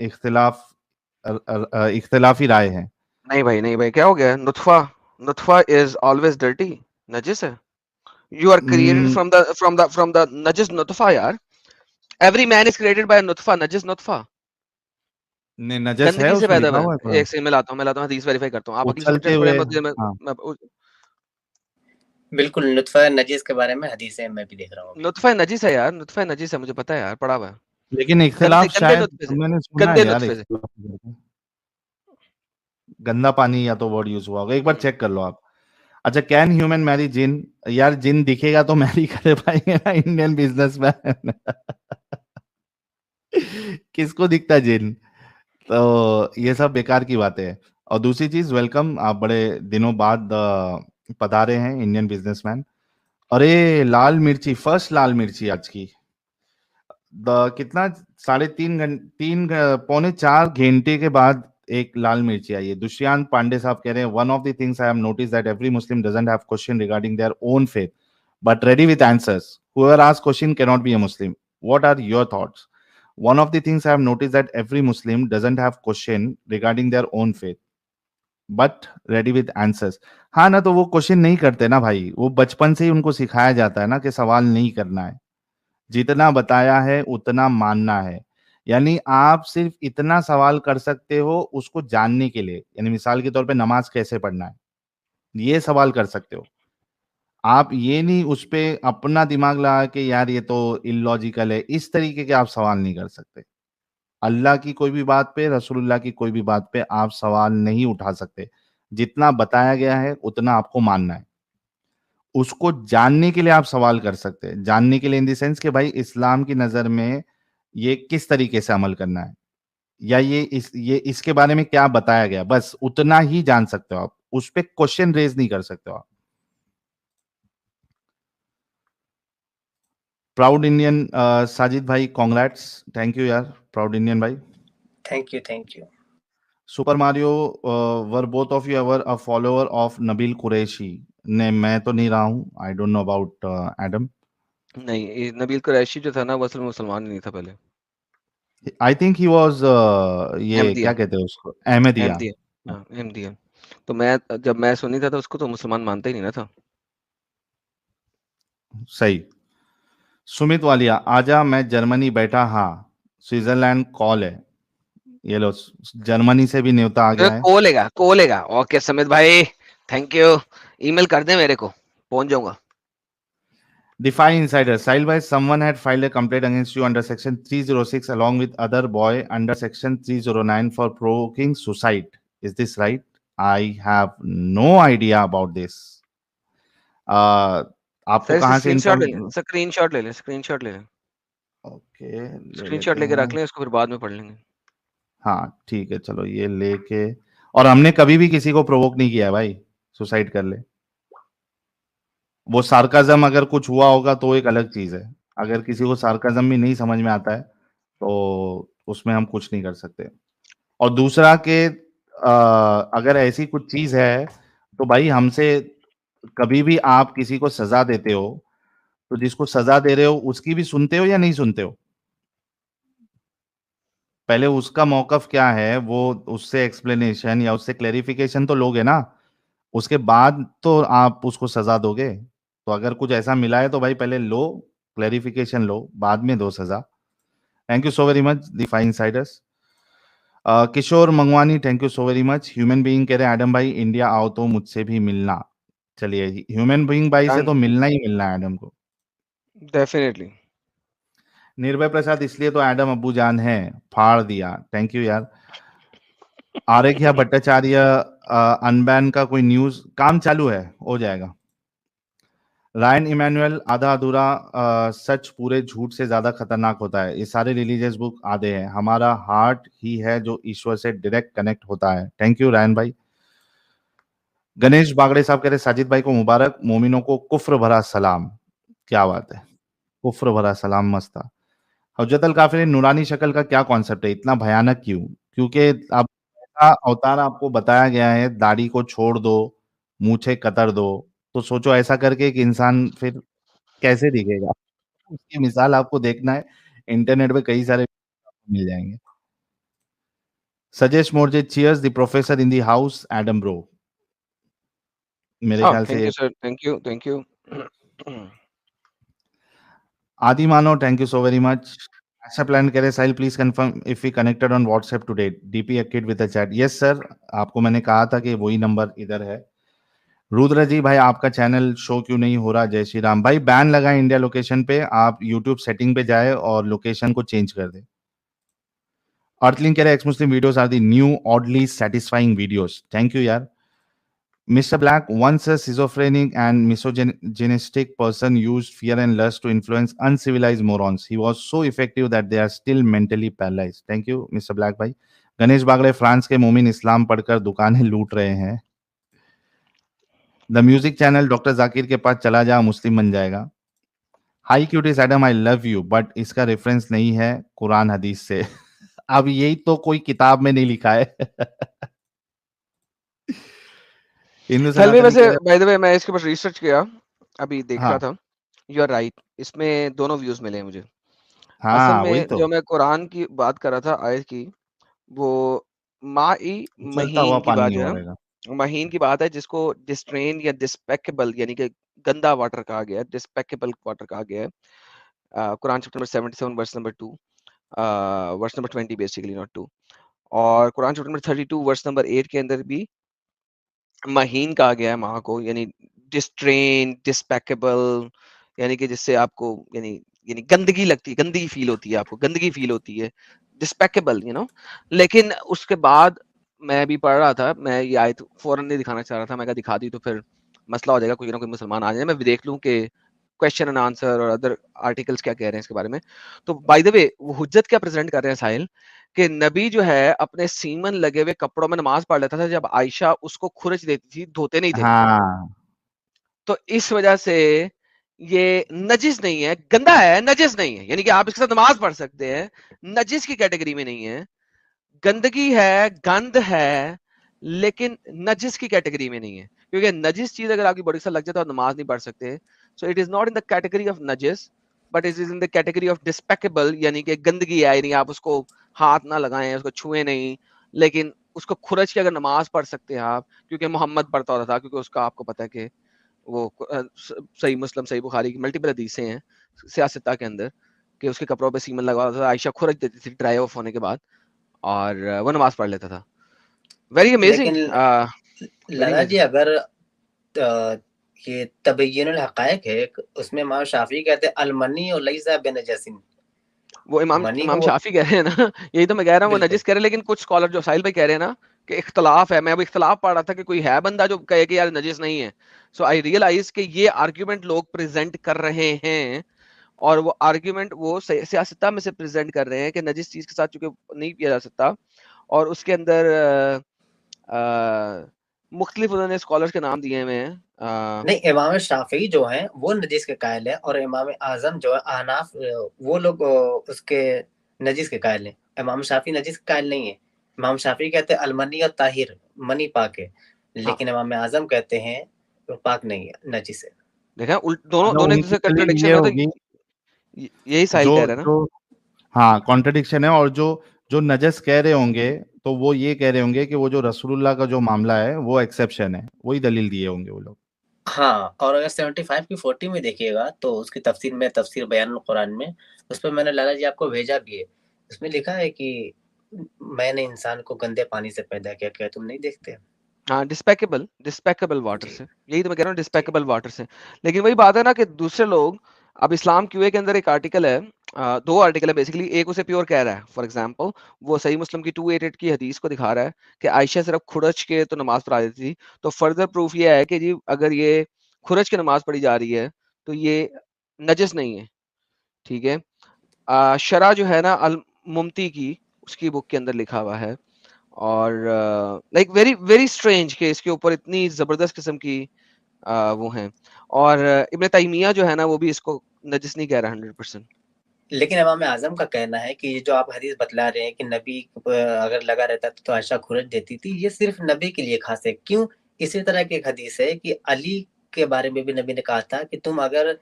इख्तिलाफी राय है। नहीं भाई नहीं भाई, क्या हो गया? नुतफा, नुतफा इज ऑलवेज डर्टी, नजिस है। यू आर क्रिएटेड न- फ्रॉम द नजिस नुतफा यार। Every man is created by नुतफा, नजिस नुतफा। नजस है गंदगी से उसमें पैदा लिखा हुआ हुआ है है। थोड़ा एक से मैं लाता हूँ हदीस वेरीफाई करता हूँ, आप अगली सुपर उछलते चैट हुए। पढ़े मत हाँ, बिल्कुल नुत्फा नजीस के बारे में हदीस है, मैं भी देख रहा हूँ अभी। नुतफा नजीस है यार, नुतफा नजीस है, मुझे पता है यार, पढ़ा हुआ है। लेकिन गंदे इख्तिलाफ गंदे शायद नुतफे से, मैंने सुना है गंदे यार, नुतफे से। इख्तिलाफ करके। गंदा पानी या तो वर्ड यूज हुआ होगा, एक बार चेक कर लो आप। अच्छा, कैन ह्यूमन मैरी जिन? यार जिन दिखेगा तो मैरी कर पाएंगे ना इंडियन बिजनेसमैन। किसको दिखता है जिन? तो ये सब बेकार की बातें हैं। और दूसरी चीज, वेलकम, आप बड़े दिनों बाद पधारे हैं इंडियन बिजनेसमैन। अरे लाल मिर्ची, फर्स्ट लाल मिर्ची आज की, कितना, 3.5 पौने 4 घंटे के बाद एक लाल मिर्ची आई है। दुष्यंत पांडे साहब कह रहे हैं one of the things I have notice that every Muslim doesn't have question regarding their own faith but ready with answers, whoever asks question cannot be a Muslim. What are your thoughts? One of the things I have noticed that every Muslim doesn't have question regarding their own faith but ready with answers. हाँ ना, तो वो question नहीं करते ना भाई, वो बचपन से ही उनको सिखाया जाता है ना कि सवाल नहीं करना है, जितना बताया है उतना मानना है। यानी आप सिर्फ इतना सवाल कर सकते हो उसको जानने के लिए, यानी मिसाल के तौर पे नमाज कैसे पढ़ना है, ये सवाल कर सकते हो आप। ये नहीं उस पे अपना दिमाग लगा के यार ये तो इलॉजिकल है, इस तरीके के आप सवाल नहीं कर सकते। अल्लाह की कोई भी बात पे, रसूलुल्लाह की कोई भी बात पे आप सवाल नहीं उठा सकते। जितना बताया गया है उतना आपको मानना है। उसको जानने के लिए आप सवाल कर सकते हैं, जानने के लिए इन द सेंस कि भाई इस्लाम की नजर में ये किस तरीके से अमल करना है, या ये इसके बारे में क्या बताया गया, बस उतना ही जान सकते हो आप, उस पे क्वेश्चन रेज नहीं कर सकते हो आप। प्राउड इंडियन साजिद भाई, कांग्रेट्स, थैंक यू यार, प्राउड इंडियन भाई। Thank you. Super Mario, were both of you ever a follower of Nabeel Qureshi? ने मैं तो नहीं रहा हूं, I don't know about Adam. नहीं, ये नबील कुरैशी जो था ना, वो असल में मुसलमान ही नहीं था पहले। आई थिंक ही वाज, ये अहमदिया, क्या कहते हैं उसको, अहमदिया। अहमदिया, हाँ अहमदिया। तो मैं जब मैं सुनी था तो उसको तो मुसलमान मानते ही नहीं ना था। सही। सुमित वालिया, आजा मैं जर्मनी बैठा, हाँ स्विट्जरलैंड कॉल है, ये लो जर्मनी से भी न्योता आ गया है। कोलेगा। ओके समित भाई, थैंक यू। ईमेल कर दे मेरे को, पहुंच जाऊंगा। Defy Insider, Sahil bhai, someone had filed a complaint against you under section 306 along with other boy under section 309 for provoking suicide. Is this right? I have no idea about this. आपको sir इससे कहाँ से screenshot ले ले, inform? Screenshot ले ले। Okay, ले screenshot लेते लेके हैं। रख लें इसको, फिर बाद में पढ़ लेंगे। हाँ ठीक है, चलो ये लेके। और हमने कभी भी किसी को प्रोवोक नहीं किया है भाई, सुसाइड कर ले। वो सार्काज्म अगर कुछ हुआ होगा तो एक अलग चीज है, अगर किसी को सार्काज्म भी नहीं समझ में आता है तो उसमें हम कुछ नहीं कर सकते। और दूसरा कि अगर ऐसी कुछ चीज है तो भाई हमसे कभी भी आप किसी को सजा देते हो तो जिसको सजा दे रहे हो उसकी भी सुनते हो या नहीं सुनते हो? पहले उसका मौकफ क्या है वो उससे एक्सप्लेनेशन या उससे क्लेरिफिकेशन तो लोगे ना, उसके बाद तो आप उसको सजा दोगे। तो अगर कुछ ऐसा मिला है तो भाई पहले लो क्लेरिफिकेशन, लो बाद में दो सजा। Thank you so very much the fine siders. Kishore Mangwani thank you so very much. Human being कह रहे हैं एडम भाई इंडिया आओ तो मुझसे भी मिलना। चलिए ह्यूमन बीइंग भाई से तो मिलना ही मिलना है एडम को, डेफिनेटली। निर्भय प्रसाद इसलिए तो एडम अब्बू जान है, फाड़ दिया। थैंक यू यार। आरेख्या भट्टाचार्य अनबैन का कोई न्यूज काम चालू है, हो जाएगा। रायन इमैनुअल आधा अधूरा सच पूरे झूठ से ज्यादा खतरनाक होता है। ये सारे रिलीजियस बुक आधे हैं, हमारा हार्ट ही है जो ईश्वर से डायरेक्ट कनेक्ट होता है। थैंक यू रायन भाई। गणेश बागड़े साहब कह रहे साजिद भाई को मुबारक, मोमिनों को कुफ्र भरा सलाम। क्या बात है, कुफ्र भरा सलाम मस्त था। हजरत अल काफिर नूरानी शक्ल का क्या कॉन्सेप्ट है, इतना भयानक क्यों? क्योंकि अब ऐसा अवतार आपको बताया गया है, दाढ़ी को छोड़ दो, मूछें कतर दो, तो सोचो ऐसा करके एक इंसान फिर कैसे दिखेगा। उसकी मिसाल आपको देखना है, इंटरनेट पे कई सारे मिल जाएंगे। Sajesh Morje cheers the professor in the house Adam bro. मेरे ख्याल थैंक से यू सर, थैंक यू। आदि मानो thank you so very much. अच्छा प्लान करे Sahil please confirm if we connected on WhatsApp today, DP kid with the chat. Yes sir, आपको मैंने कहा था कि वही नंबर इधर है। रुद्र जी भाई आपका चैनल शो क्यों नहीं हो रहा? जय श्री राम भाई, बैन लगा है इंडिया लोकेशन पे, आप यूट्यूब सेटिंग पे जाए और लोकेशन को चेंज कर दे। अर्थलिंग कह रहे ex Muslim videos are the new oddly satisfying videos. Thank you यार। Mr. Black, once a schizophrenic and misogynistic person used fear and lust to influence uncivilized morons. He was so effective that they are still mentally paralyzed. Thank you, Mr. Black भाई। Ganesh Bagde France के मोमिन इस्लाम पढ़कर दुकानें लूट रहे हैं। The music channel doctor Zakir के पास चला जा, मुस्लिम बन जाएगा। High cuties Adam I love you, but इसका रेफरेंस नहीं है कुरान हदीस से। अब यही तो कोई किताब में नहीं लिखा है। वैसे बाय द वे मैं इसके ऊपर रिसर्च किया, अभी देख रहा था। यू आर राइट, इसमें दोनों व्यूज मिले हैं मुझे। असल में जो मैं कुरान की बात कर रहा था आयत की, वो महीन की बात है ना, महीन की बात है, जिसको डिस्ट्रेन या डिस्पेकेबल यानी कि गंदा वाटर कहा गया है, डिस्पेकेबल वाटर कहा गया है। Quran chapter number 77 verse number 2, verse number 20 basically, not 2। और Quran chapter number 32 verse number 8 के अंदर भी महीन कहा गया है माँ को, यानी डिस्ट्रेन, डिस्पेकेबल, यानी कि जिससे आपको यानी गंदगी लगती है, गंदगी फील होती है, आपको गंदगी फील होती है, डिस्पेकेबल, लेकिन उसके बाद मैं भी पढ़ रहा था, मैं ये आयत फौरन नहीं दिखाना चाह रहा था, मैं कहा दिखा दी तो फिर मसला हो जाएगा, कोई ना कोई मुसलमान आ जाए, मैं भी देख लूं कि क्वेश्चन एंड आंसर और अदर आर्टिकल्स क्या कह रहे हैं इसके बारे में। तो बाय द वे वो हुज्जत क्या प्रेजेंट कर रहे हैं साहिल, कि नबी जो है अपने सीमन लगे हुए कपड़ों में नमाज पढ़ लेता था, जब आयशा उसको खुरच देती थी, धोते नहीं थे। तो इस वजह से ये नजिस नहीं है, गंदा है, नजिस नहीं है, यानी कि आप इसके साथ नमाज पढ़ सकते हैं, नजिस की कैटेगरी में नहीं है। गंदगी है, गंद है, लेकिन नजिस की कैटेगरी में नहीं है, क्योंकि नजिस चीज अगर आपकी बॉडी से लग जाए तो आप नमाज नहीं पढ़ सकते। So it is not in the category of नजिस, but it is in the category of despicable, यानी कि गंदगी है, यानी आप उसको हाथ ना लगाएं, उसको छुए नहीं, लेकिन उसको खुरच के अगर नमाज पढ़ सकते हैं आप, क्योंकि मोहम्मद पढ़ता होता था, क्योंकि उसका आपको पता है कि वो सही मुस्लिम, सही बुखारी की मल्टीपल हदीसें हैं सियासता के अंदर कि उसके कपड़ों पे सीमन लगा होता था, आयशा खुरच देती थी ड्राई ऑफ होने के बाद, और वो नमाज पढ़ लेता था। Very amazing. लाला जी, अगर ये तबय्युनुल हक़ाइक़ है, उसमें इमाम शाफी कहते हैं अलमनी और लैसा बिनजसिन, वो इमाम शाफी कह रहे हैं ना, यही तो मैं कह रहा हूँ, वो नजिस कह रहे हैं, लेकिन कुछ स्कॉलर जो साहिल भाई कह रहे हैं ना कि इख्तलाफ है, मैं अब इख्तलाफ पढ़ रहा था कि कोई है बंदा जो कहे कि यार नजिस नहीं है। सो आई रियलाइज कि ये आर्ग्यूमेंट लोग प्रेजेंट कर रहे हैं, और वो आर्ग्यूमेंट वो सियासता में से प्रेजेंट कर रहे हैं कि नजिस चीज के साथ चूंकि नहीं किया जा सकता, और उसके अंदर मुख्तलिफ उन्होंने स्कॉलर्स के नाम दिए हुए हैं। नहीं, इमाम शाफी जो हैं वो नजिस के कायल है, और इमाम आजम जो है अहनाफ, वो लोग उसके नजिस के कायल हैं। इमाम शाफी नजिस के कायल नहीं है। इमाम शाफी कहते हैं अलमनी और ताहिर, मनी पाक है, लेकिन इमाम आजम कहते हैं वो पाक नहीं है, नजिस है। देखा, दोनों एक दूसरे कंट्रडिक्शन है, तो यही साहिल कह रहे हैं ना। हाँ, कॉन्ट्रडिक्शन है। और जो नजस कह रहे होंगे तो वो ये कह रहे होंगे कि वो जो रसूलुल्लाह का जो मामला है वो एक्सेप्शन है, वही दलील दिए होंगे वो लोग। हाँ, और अगर 75 की 40 में देखिएगा तो उसकी तफसीर में, तफसीर बयानुल कुरान में, उस पर मैंने लाला जी आपको भेजा भी है, उसमें लिखा है कि मैंने इंसान को गंदे पानी से पैदा किया, क्या तुम नहीं देखते? हाँ, डिस्पेकेबल वाटर से, यही तो मैं कह रहा हूँ, डिस्पेकेबल वाटर से। लेकिन वही बात है ना कि दूसरे लोग, अब इस्लाम क्यूए के अंदर एक आर्टिकल है, 2 आर्टिकल है बेसिकली, एक उसे प्योर कह रहा है, फॉर एग्जांपल वो सही मुस्लिम की 288 की हदीस को दिखा रहा है कि आयशा सिर्फ खुरच के तो नमाज पढ़ा देती थी, तो फर्दर प्रूफ ये है कि जी अगर ये खुरच के नमाज पढ़ी जा रही है तो ये नजस नहीं है, ठीक है। शरा जो है ना अल मुमती की, उसकी बुक के अंदर लिखा हुआ है, और लाइक वेरी वेरी स्ट्रेंज कि इसके ऊपर इतनी जबरदस्त किस्म की वो हैं, और इब्न तैमिया जो है ना वो भी इसको नजिस नहीं कह रहा 100%। लेकिन इमाम आजम का कहना है कि जो आप हदीस बतला रहे हैं कि नबी अगर लगा रहता तो आयशा खुरच देती थी, ये सिर्फ नबी के लिए खास है। क्यों? इसी तरह की एक हदीस है कि अली के बारे में भी नबी ने कहा था कि तुम अगर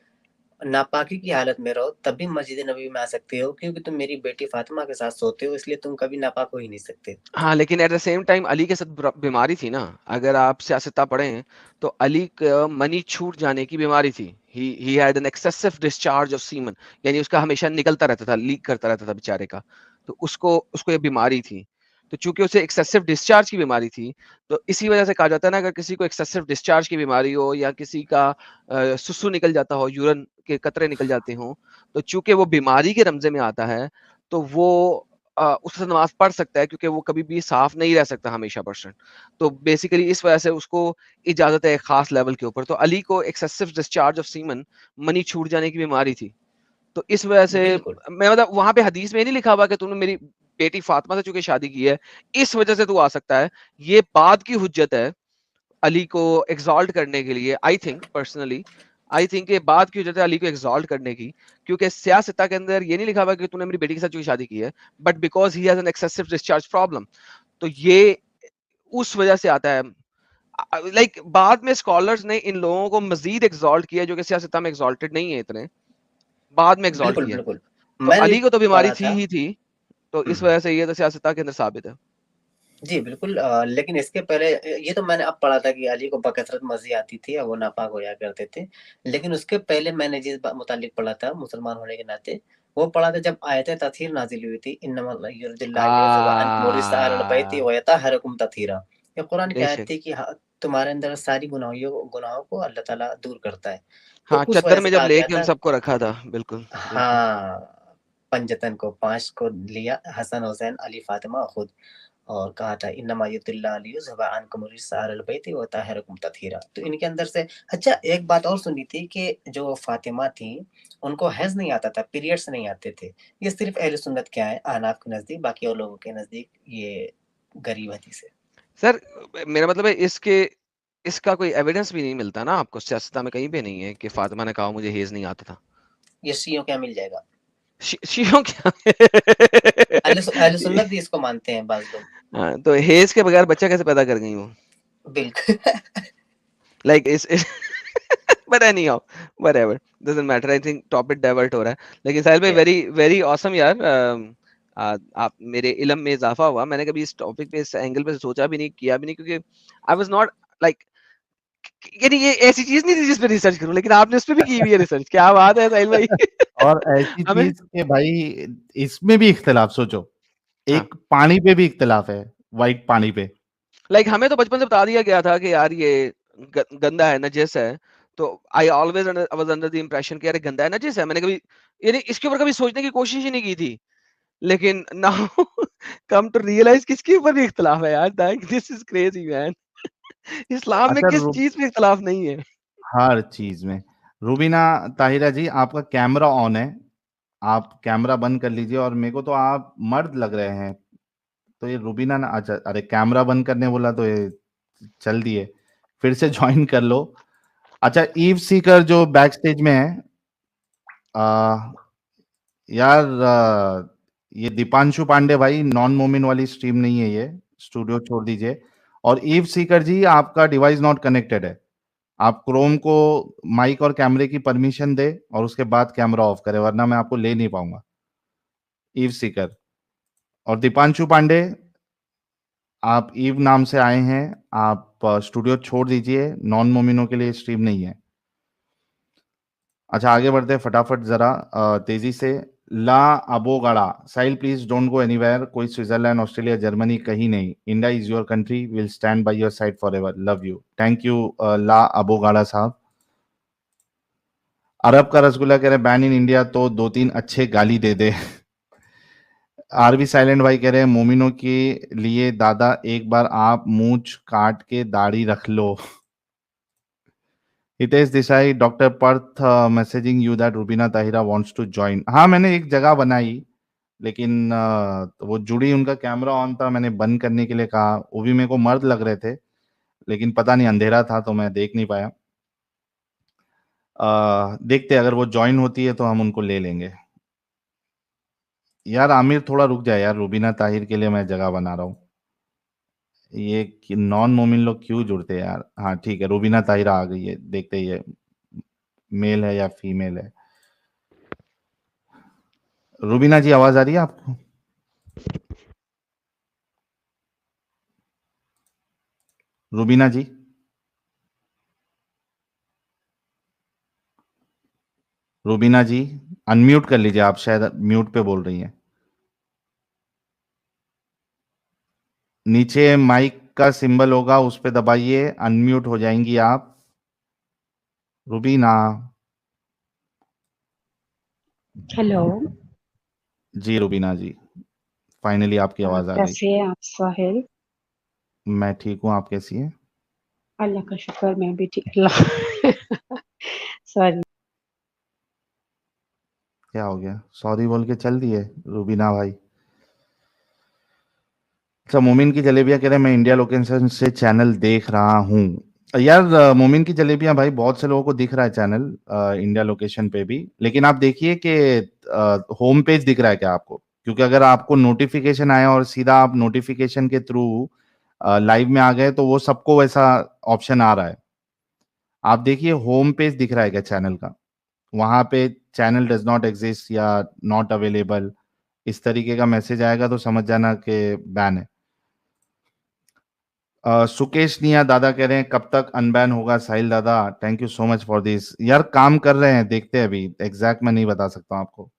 नापाकी की हालत में रहो तब भी मस्जिद नबी में आ सकते हो, क्योंकि तुम मेरी बेटी फातिमा के साथ सोते हो, इसलिए तुम कभी नापाक हो ही नहीं सकते। हाँ, लेकिन at the same time Ali के साथ बीमारी थी ना, अगर आप सियासत पढ़ें तो अली का मनी छूट जाने की बीमारी थी। He had an excessive discharge of semen, यानी उसका हमेशा निकलता रहता था, लीक करता रहता था बेचारे का, तो उसको ये बीमारी थी। तो चूंकि उसे एक्सेसिव डिस्चार्ज की बीमारी थी, तो इसी वजह से कहा जाता है ना, अगर किसी को एक्सेसिव डिस्चार्ज की बीमारी हो या किसी का सुसु निकल जाता हो, यूरिन के कतरे निकल जाते हो, तो चूंकि वो बीमारी के रमजे में आता है, तो वो उससे नमाज पढ़ सकता है, क्योंकि वो कभी भी साफ नहीं रह सकता हमेशा %। तो बेसिकली इस वजह से उसको इजाजत है एक खास लेवल के ऊपर। तो अली को excessive discharge of semen, money छूट जाने की बीमारी थी, तो इस वजह से मैं मतलब वहां पे हदीस में नहीं लिखा हुआ कि तूने मेरी बेटी फातिमा से चूंकि शादी की है इस वजह से तू आ सकता है। ये बाद की हुज्जत है अली को एक्सॉल्ट करने के लिए। आई थिंक ये बात की हुज्जत है अली को एक्सॉल्ट करने की, क्योंकि सियासत के अंदर ये नहीं लिखा हुआ कि तूने मेरी बेटी के साथ चूंकि शादी की है, but because he has an excessive discharge problem, तो ये उस वजह से आता है। लाइक बाद में स्कॉलर्स ने इन लोगों को मजीद एक्सॉल्ट किया जो कि सियासत में एक्सॉल्टेड नहीं है इतने, बाद में एक्सॉल्ट किया। तो अली को तो बीमारी थी ही थी, तो इस वजह से ये तो सियासत के अंदर साबित है। जी बिल्कुल। लेकिन इसके पहले ये तो मैंने अब पढ़ा था कि अली को बकसरत मजी आती थी और वो नापाक हो जाया करते थे, लेकिन उसके पहले मैंने जिस मुतालिक पढ़ा था मुसलमान होने के नाते, वो पढ़ा था जब आयत तथहीर नाजिल हुई थी, ये कुरान की आयत थी कि तुम्हारे अंदर सारी गुनाहों को अल्लाह ताला दूर करता है। हाँ, चद्दर में जब लेके उन सबको रखा था, बिल्कुल। हाँ, पंजतन को 5 को लिया, हसन हुसैन अली फातिमा खुद, और कहा था इन्नमा युतिल्ला लियुज़हिबा अन्कुम रिज्सा अहलल बैति व यताहिरकुम तत्हीरा। तो इनके अंदर से अच्छा एक बात और सुनी थी कि जो फातिमा थी उनको हैज़ नहीं आता था, पीरियड्स नहीं आते थे। ये सिर्फ अहले सुन्नत क्या है अहनाफ के नजदीक, बाकी और लोगों के नजदीक ये गरीब हदीस है। सर मेरा मतलब है इसका कोई एविडेंस भी नहीं मिलता ना आपको, सियासत में कहीं पे नहीं है कि फातिमा ने कहा मुझे हेज नहीं आता था। ये शियों क्या मिल जाएगा? शियों क्या? अहले सुन्नत भी इसको मानते हैं बाज़ लोग। हाँ, तो हेज के बगैर बच्चा कैसे पैदा कर गई वो? बिल्कुल। लाइक इस but anyhow whatever doesn't matter, I think topic divert हो रहा है। लेकिन साहिल भाई वेरी वेरी ऑसम यार, आप मेरे इल्म में इजाफा हुआ। मैंने कभी इस टॉपिक पे, इस एंगल पे सोचा भी नहीं, किया भी नहीं, क्योंकि आई वाज नॉट लाइक, यानी ये ऐसी चीज नहीं थी जिस पे रिसर्च करूं, लेकिन आपने उस पे भी की हुई है रिसर्च। क्या बात है साहिल भाई। और ऐसी चीज के भाई इसमें भी इख्तिलाफ, सोचो एक पानी पे भी इख्तिलाफ है, वाइट पानी पे। लाइक हमें तो बचपन से बता दिया गया था कि यार ये गंदा है, नजस है, तो I always was under the impression कि यार गंदा है, नजस है। मैंने कभी यानी इसके ऊपर कभी सोचने की कोशिश ही नहीं की थी, लेकिन नाउ कम टू रियलाइज किसके ऊपर भी इख्तिलाफ है यार। This is crazy man. इस्लाम में किस चीज पे इख्तिलाफ नहीं है? हर चीज में। रूबीना ताहिरा जी आपका कैमरा ऑन है, आप कैमरा बंद कर लीजिए। और मेरे को तो आप मर्द लग रहे हैं, तो ये रूबीना ना, अच्छा अरे कैमरा बंद करने बोला तो ये चल दिए, फिर से ज्वाइन कर लो। अच्छा ईव सीकर जो बैक स्टेज में है, यार ये दीपांशु पांडे भाई, नॉन मोमिन वाली स्ट्रीम नहीं है ये, स्टूडियो छोड़ दीजिए। और ईव सीकर जी, आपका डिवाइस नॉट कनेक्टेड है, आप क्रोम को माइक और कैमरे की परमिशन दे और उसके बाद कैमरा ऑफ करे, वरना मैं आपको ले नहीं पाऊंगा। ईव सीकर और दीपांशु पांडे, आप ईव नाम से आए हैं, आप स्टूडियो छोड़ दीजिए, नॉन मोमिनों के लिए स्ट्रीम नहीं है। अच्छा, आगे बढ़ते हैं फटाफट जरा तेजी से। La Abogada, Sahil please don't go anywhere, कोई स्विट्जरलैंड, ऑस्ट्रेलिया, जर्मनी कहीं नहीं, India is your country, will stand by your side forever, love you. Thank you La Abogada साहब। अरब का रसगुल्ला कह रहे बैन इन इंडिया तो 2-3 अच्छे गाली दे दे। आरबी साइलेंट भाई कह रहे हैं मोमिनों के लिए दादा एक बार आप मूंछ काट के दाढ़ी रख लो। Hitesh Desai, doctor Parth messaging you that Rubina Tahira wants to join. हाँ, मैंने एक जगह बनाई, लेकिन वो जुड़ी, उनका कैमरा ऑन था, मैंने बंद करने के लिए कहा, वो भी मेरे को मर्द लग रहे थे, लेकिन पता नहीं अंधेरा था तो मैं देख नहीं पाया। देखते, अगर वो ज्वाइन होती है तो हम उनको ले लेंगे। यार आमिर थोड़ा रुक जाए यार, रुबीना ताहिर के लिए मैं जगह बना रहा हूँ। ये नॉन मोमिन लोग क्यों जुड़ते हैं यार। हाँ ठीक है, रुबीना ताहिरा आ गई है, देखते ही है मेल है या फीमेल है। रुबीना जी आवाज आ रही है आपको? रुबीना जी, रुबीना जी अनम्यूट कर लीजिए, आप शायद म्यूट पे बोल रही हैं। नीचे माइक का सिंबल होगा, उस पे दबाइए, अनम्यूट हो जाएंगी आप। रुबीना हेलो जी, रुबीना जी फाइनली आपकी आवाज आ गई। कैसे हैं आप साहिल? मैं ठीक हूँ, आप कैसी हैं? अल्लाह का शुक्र, मैं भी ठीक। अल्लाह सॉरी। क्या हो गया, सॉरी बोल के चल दिए रुबीना भाई? अच्छा, मोमिन की जलेबियां कह रहे हैं मैं इंडिया लोकेशन से चैनल देख रहा हूँ। यार मोमिन की जलेबियां भाई बहुत से लोगों को दिख रहा है चैनल इंडिया लोकेशन पे भी, लेकिन आप देखिए कि होम पेज दिख रहा है क्या आपको? क्योंकि अगर आपको नोटिफिकेशन आया और सीधा आप नोटिफिकेशन के थ्रू लाइव में आ गए तो वो सबको वैसा ऑप्शन आ रहा है। आप देखिए होम पेज दिख रहा है क्या चैनल का? वहां पे चैनल डज नॉट एग्जिस्ट या नॉट अवेलेबल इस तरीके का मैसेज आएगा तो समझ जाना कि बैन है। सुकेश निया दादा कह रहे हैं कब तक अनबैन होगा साहिल दादा? Thank you so much for this. यार काम कर रहे हैं, देखते हैं, अभी एग्जैक्ट मैं नहीं बता सकता हूं आपको।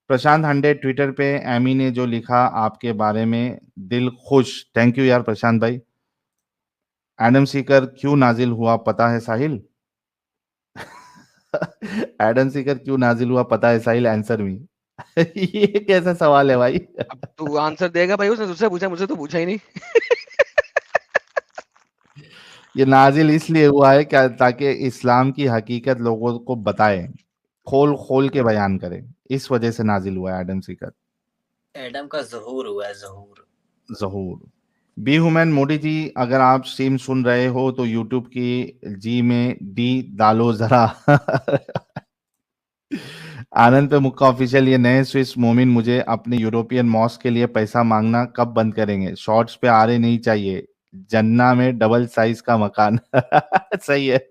प्रशांत हंडे ट्विटर पे एमी ने जो लिखा आपके बारे में, दिल खुश। थैंक यू यार प्रशांत भाई। एडम सीकर क्यों नाजिल हुआ पता है साहिल? एडम सीकर क्यों नाजिल हुआ पता है साहिल? Answer me. ये कैसा सवाल है भाई? अब तू आंसर देगा भाई, उसने तुझसे पूछा, मुझे तो पूछा ही नहीं। ये नाजिल इसलिए हुआ है क्या, ताकि इस्लाम की हकीकत लोगों को बताए, खोल खोल के बयान करे, इस वजह से नाजिल हुआ है एडम सीकर। एडम का ज़हूर हुआ है, ज़हूर। ज़हूर। बी ह्यूमन मोदी जी, अगर आप स्ट्रीम सुन रहे हो तो यूट्यूब की जी में डी डालो जरा। आनंद पे मुक्का ऑफिशियल, ये नए स्विस मोमिन मुझे अपने यूरोपियन मॉस के लिए पैसा मांगना कब बंद करेंगे? शॉर्ट्स पे आ रहे नहीं चाहिए, जन्ना में डबल साइज का मकान। सही है।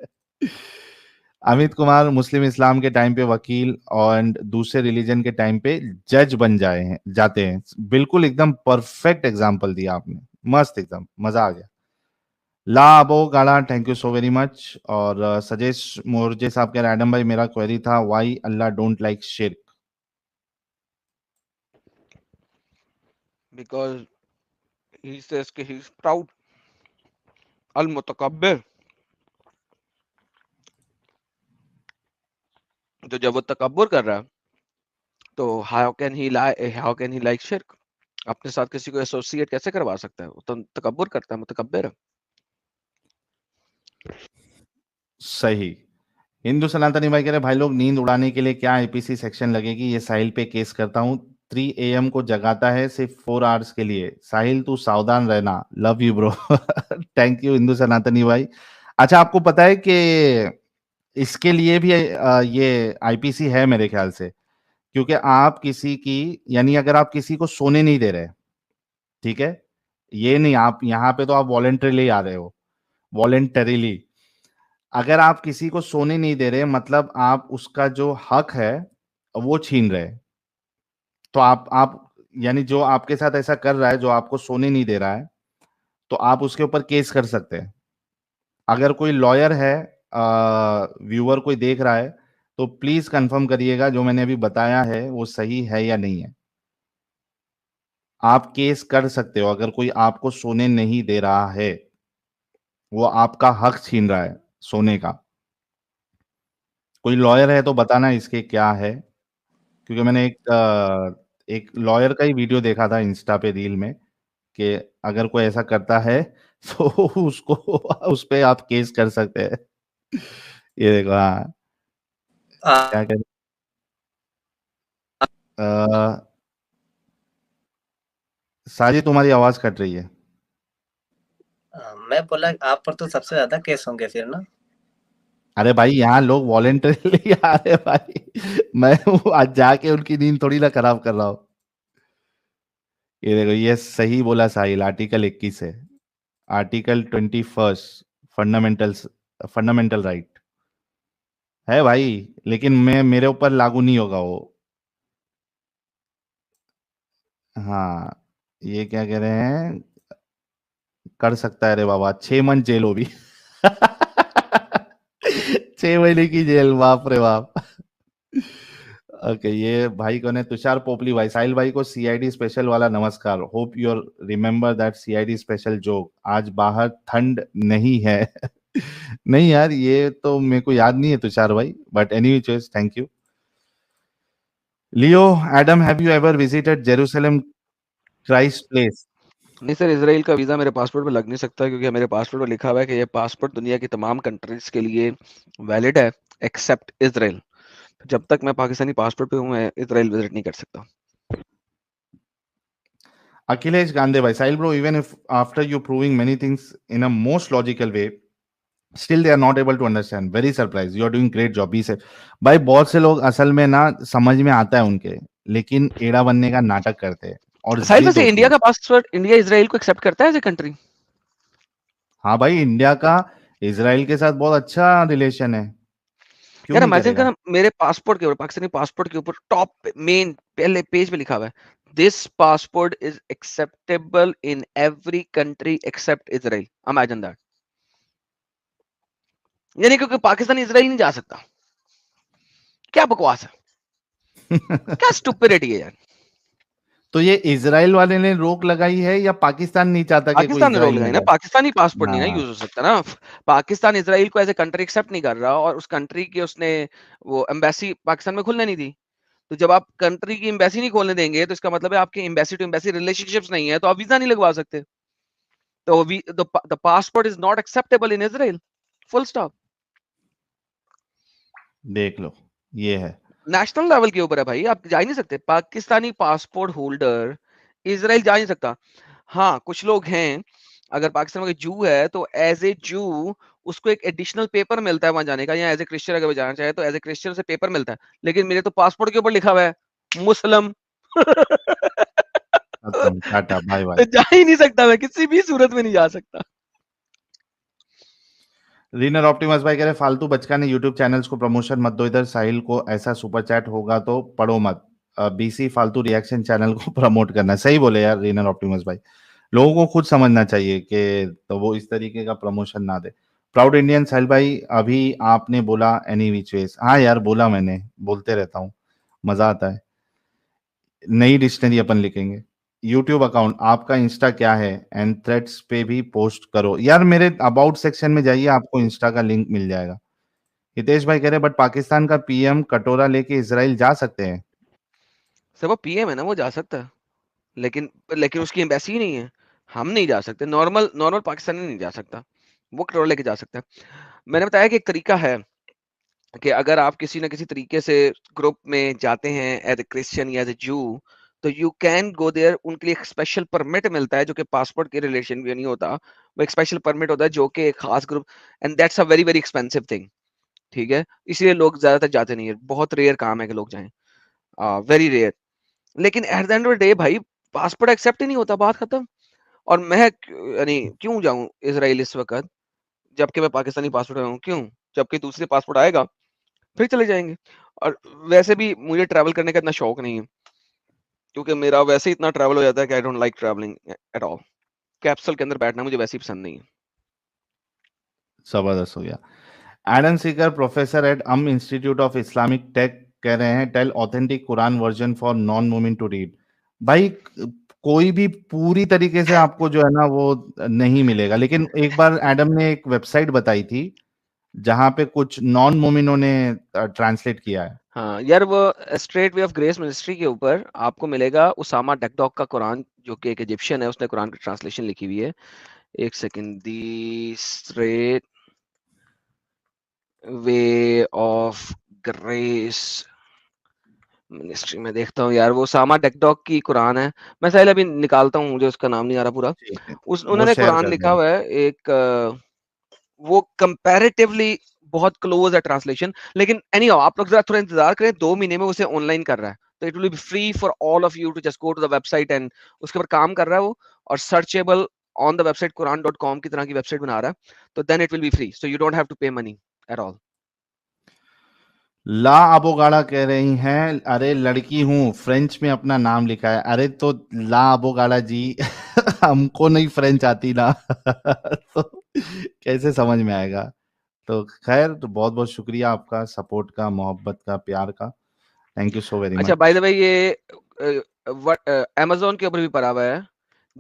अमित कुमार, मुस्लिम इस्लाम के टाइम पे वकील और दूसरे रिलीजन के टाइम पे जज बन जाते हैं। बिल्कुल एकदम परफेक्ट एग्जांपल दिया आपने, मस्त, एकदम मजा आ गया। ला अबो गाड़ा, thank you so very much. और सजेश मोर्जे साहब कह रहे एडम भाई मेरा क्वेरी था, व्हाई अल्लाह डोंट लाइक शिर्क? Because he says कि he is proud, अल मुतकब्बिर। तो जब वो तकब्बुर कर रहा है तो हाउ कैन ही लाइक शिर्क? अपने साथ किसी को एसोसिएट कैसे करवा सकता है? वो तो तकब्बुर करता है, मुतकब्बिर है। सही। हिंदू सनातनी भाई कह रहे भाई लोग नींद उड़ाने के लिए क्या आईपीसी सेक्शन लगेगी? ये साहिल पे केस करता हूँ, 3 AM को जगाता है सिर्फ 4 आवर्स के लिए। साहिल तू सावधान रहना, love you bro. Thank you Hindu सनातनी भाई। अच्छा, आपको पता है कि इसके लिए भी ये आईपीसी है मेरे ख्याल से, क्योंकि आप किसी की, यानी अगर आप किसी को सोने नहीं दे रहे, ठीक है, ये नहीं, आप यहाँ पे तो आप वॉलेंटरीली आ रहे हो, वॉलेंटरीली, अगर आप किसी को सोने नहीं दे रहे मतलब आप उसका जो हक है वो छीन रहे। तो आप यानी जो आपके साथ ऐसा कर रहा है, जो आपको सोने नहीं दे रहा है, तो आप उसके ऊपर केस कर सकते हैं। अगर कोई लॉयर है, व्यूअर कोई देख रहा है, तो प्लीज कंफर्म करिएगा जो मैंने अभी बताया है वो सही है या नहीं है। आप केस कर सकते हो अगर कोई आपको सोने नहीं दे रहा है, वो आपका हक छीन रहा है सोने का। कोई लॉयर है तो बताना इसके क्या है, क्योंकि मैंने एक लॉयर का ही वीडियो देखा था इंस्टा पे रील में कि अगर कोई ऐसा करता है तो उसको उस पे आप केस कर सकते हैं। ये देखो, हाँ क्या कर साजी, तुम्हारी आवाज कट रही है। मैं बोला आप पर तो सबसे ज्यादा केस होंगे फिर ना। अरे भाई यहाँ लोग वॉलेंटरीली आ रहे भाई, मैं आज जाके उनकी नींद थोड़ी ना खराब कर रहा हूँ। ये देखो, ये सही बोला साहिल, आर्टिकल 21 है, आर्टिकल 21 फंडामेंटल्स, फंडामेंटल राइट है भाई, लेकिन मैं मेरे ऊपर लागू नहीं होगा वो। हाँ, ये क्या कह रहे हैं, कर सकता है रे बाबा, 6 मंथ जेल हो भी 6 महीने की जेल, बाप रे बाप। ओके, ये भाई कौन है, तुषार पोपली भाई, साहिल भाई को सीआईडी स्पेशल वाला नमस्कार, hope you remember that CID special joke, आज बाहर ठंड नहीं है नहीं यार, ये तो मेरे को याद नहीं है तुषार भाई, but any choice, thank you. Leo Adam, have you ever visited Jerusalem Christ place? नहीं सर, इजराइल का वीजा मेरे पासपोर्ट पे लग नहीं सकता, क्योंकि मेरे पासपोर्ट पे लिखा हुआ है कि ये पासपोर्ट दुनिया की तमाम कंट्रीज के लिए वैलिड है एक्सेप्ट इजराइल। जब तक मैं पाकिस्तानी पासपोर्ट पे हूँ, मैं इजराइल विजिट नहीं कर सकता। Akhilesh Gandhi bhai, Sahil bro, even if after you proving many things in a most logical way, still they are not able to understand. Very surprised. You are doing great job. Be safe. भाई बहुत से लोग असल में ना समझ में आता है उनके, लेकिन एड़ा बनने का नाटक करते हैं और साहिल, जिद वैसे होती इंडिया है। का पासपोर्ट, इंडिया इजराइल को एक्सेप्ट करता है एज ए कंट्री? हाँ भाई, इंडिया का इजराइल के साथ बहुत अच्छा रिलेशन है, क्यों यार नहीं इमेजिन करेगा? करना, मेरे पासपोर्ट के ऊपर, पाकिस्तानी पासपोर्ट के ऊपर टॉप मेन पहले पेज पे लिखा हुआ है, this passport is acceptable in every country accept Israel. Imagine that. यानी क्योंकि पाकिस्तान इजराइल नहीं जा सकता। क्या बकवास है, क्या स्टुपिडिटी है यार। तो ये इजराइल वाले ने रोक लगाई है या पाकिस्तान नहीं चाहता कि कोई पाकिस्तान ने रोक इजराइल लगाई में ना, जाए? पाकिस्तानी पासपोर्ट नहीं ना हाँ, यूज हो सकता ना। पाकिस्तान इजराइल को एज ए कंट्री एक्सेप्ट नहीं कर रहा, और उस कंट्री की उसने वो एम्बेसी पाकिस्तान में खुलने नहीं दी। तो जब आप कंट्री की एम्बेसी नहीं खोलने देंगे, तो इसका मतलब है आपके एम्बेसी टू एम्बेसी रिलेशनशिप्स नहीं है, तो आप वीजा नहीं लगवा सकते। तो the passport is not acceptable in Israel, full stop. देख लो, ये है। नेशनल लेवल के ऊपर है भाई, आप जा ही नहीं सकते। पाकिस्तानी पासपोर्ट होल्डर इजराइल जा नहीं सकता। हाँ, कुछ लोग हैं, अगर पाकिस्तान में कोई जू है तो एज ए जू उसको एक एडिशनल पेपर मिलता है वहां जाने का, या एज ए क्रिश्चियन अगर वो जाना चाहे तो एज ए क्रिश्चियन से पेपर मिलता है। लेकिन मेरे तो पासपोर्ट के ऊपर लिखा हुआ है मुस्लिम खत्म, टाटा, बाय तो बाय। जा ही नहीं सकता, मैं किसी भी सूरत में नहीं जा सकता। रीनर ऑप्टिमस भाई कह रहे फालतू बचकाने यूट्यूब चैनल्स को प्रमोशन मत दो, इधर साहिल को ऐसा सुपर चैट होगा तो पढ़ो मत, बीसी फालतू रिएक्शन चैनल को प्रमोट करना। सही बोले यार रीनर ऑप्टिमस भाई, लोगों को खुद समझना चाहिए कि तो वो इस तरीके का प्रमोशन ना दे। प्राउड इंडियन साहिल भाई, अभी आपने बोला एनी विच वेज, हाँ यार बोला, मैंने बोलते रहता हूँ, मजा आता है। नई डिक्शनरी अपन लिखेंगे। यूट्यूब अकाउंट आपका इंस्टा क्या है, एंड थ्रेड्स पे भी पोस्ट करो यार, मेरे अबाउट सेक्शन में जाइए, आपको इंस्टा का लिंक मिल जाएगा। हितेश भाई कह रहे बट पाकिस्तान का पीएम कटोरा लेके इजराइल जा सकते हैं? सर वो पीएम है ना, वो जा सकता है, लेकिन लेकिन उसकी एम्बेसी ही नहीं है। हम नहीं जा सकते, नॉर्मल नॉर्मल पाकिस्तानी नहीं जा सकता, वो कटोरा लेके जा सकता है। मैंने बताया कि एक तरीका है कि अगर आप किसी ना किसी तरीके से ग्रुप में जाते हैं एज ए क्रिश्चियन या एज ए जू, तो यू कैन गो देयर। उनके लिए एक स्पेशल परमिट मिलता है जो कि पासपोर्ट के रिलेशन भी नहीं होता, वो एक स्पेशल परमिट होता है जो कि एक खास group, and that's a very very expensive thing. ठीक है, इसलिए लोग ज्यादातर जाते नहीं है, बहुत रेयर काम है कि लोग जाएं। Very rare. लेकिन at the end of the day भाई पासपोर्ट एक्सेप्ट ही नहीं होता, बात खत्म। और मैं यानी क्यों जाऊं इसराइल इस वक्त, जबकि मैं पाकिस्तानी पासपोर्ट में हूँ, क्यों? जबकि दूसरे पासपोर्ट आएगा फिर चले जाएंगे। और वैसे भी मुझे ट्रैवल करने का इतना शौक नहीं है, क्योंकि मेरा वैसे ही इतना ट्रैवल हो जाता है कि I don't like travelling at all. Capsule के अंदर बैठना मुझे वैसे ही पसंद नहीं है। जबरदस्त हो गया। Adam Seeker professor at Institute of Islamic Tech कह रहे हैं tell authentic Quran version for non मोमिन टू रीड। भाई कोई भी पूरी तरीके से आपको जो है ना वो नहीं मिलेगा, लेकिन एक बार एडम ने एक वेबसाइट बताई थी जहां पे कुछ नॉन मोमिनों ने ट्रांसलेट किया है। हाँ यार, वो straight way of grace ministry के ऊपर आपको मिलेगा उसामा डकडॉक का कुरान, जो कि एक इजिप्शियन है, उसने कुरान की ट्रांसलेशन लिखी हुई है। एक second, the straight way of grace ministry में देखता हूँ यार, वो उसामा डकडॉक की कुरान है। मैं साहिल अभी निकालता हूँ, मुझे उसका नाम नहीं आ रहा पूरा। उन्होंने कुरान लिखा हुआ है एक, वो कंपैरेटिवली बहुत क्लोज है ट्रांसलेशन। लेकिन एनीहाउ आप लोग जरा थोड़ा इंतजार करें, 2 महीने में उसे ऑनलाइन कर रहा है, तो it will be free for all of you to just go to the website and उसके ऊपर काम कर रहा है वो, और searchable on the website quran.com की तरह की वेबसाइट बना रहा है, तो then it will be free, so you don't have to pay money at all. La Abogada कह रही हैं अरे लड़की हूँ, फ्रेंच में अपना नाम लिखा है। अरे तो ला अबोगाड़ा जी हमको नहीं फ्रेंच आती ना तो कैसे समझ में आएगा। तो खैर, तो बहुत बहुत शुक्रिया आपका सपोर्ट का, मोहब्बत का, प्यार का। Thank you so very much. अच्छा बाय द वे, ये अमेज़न के ऊपर भी पड़ा हुआ है,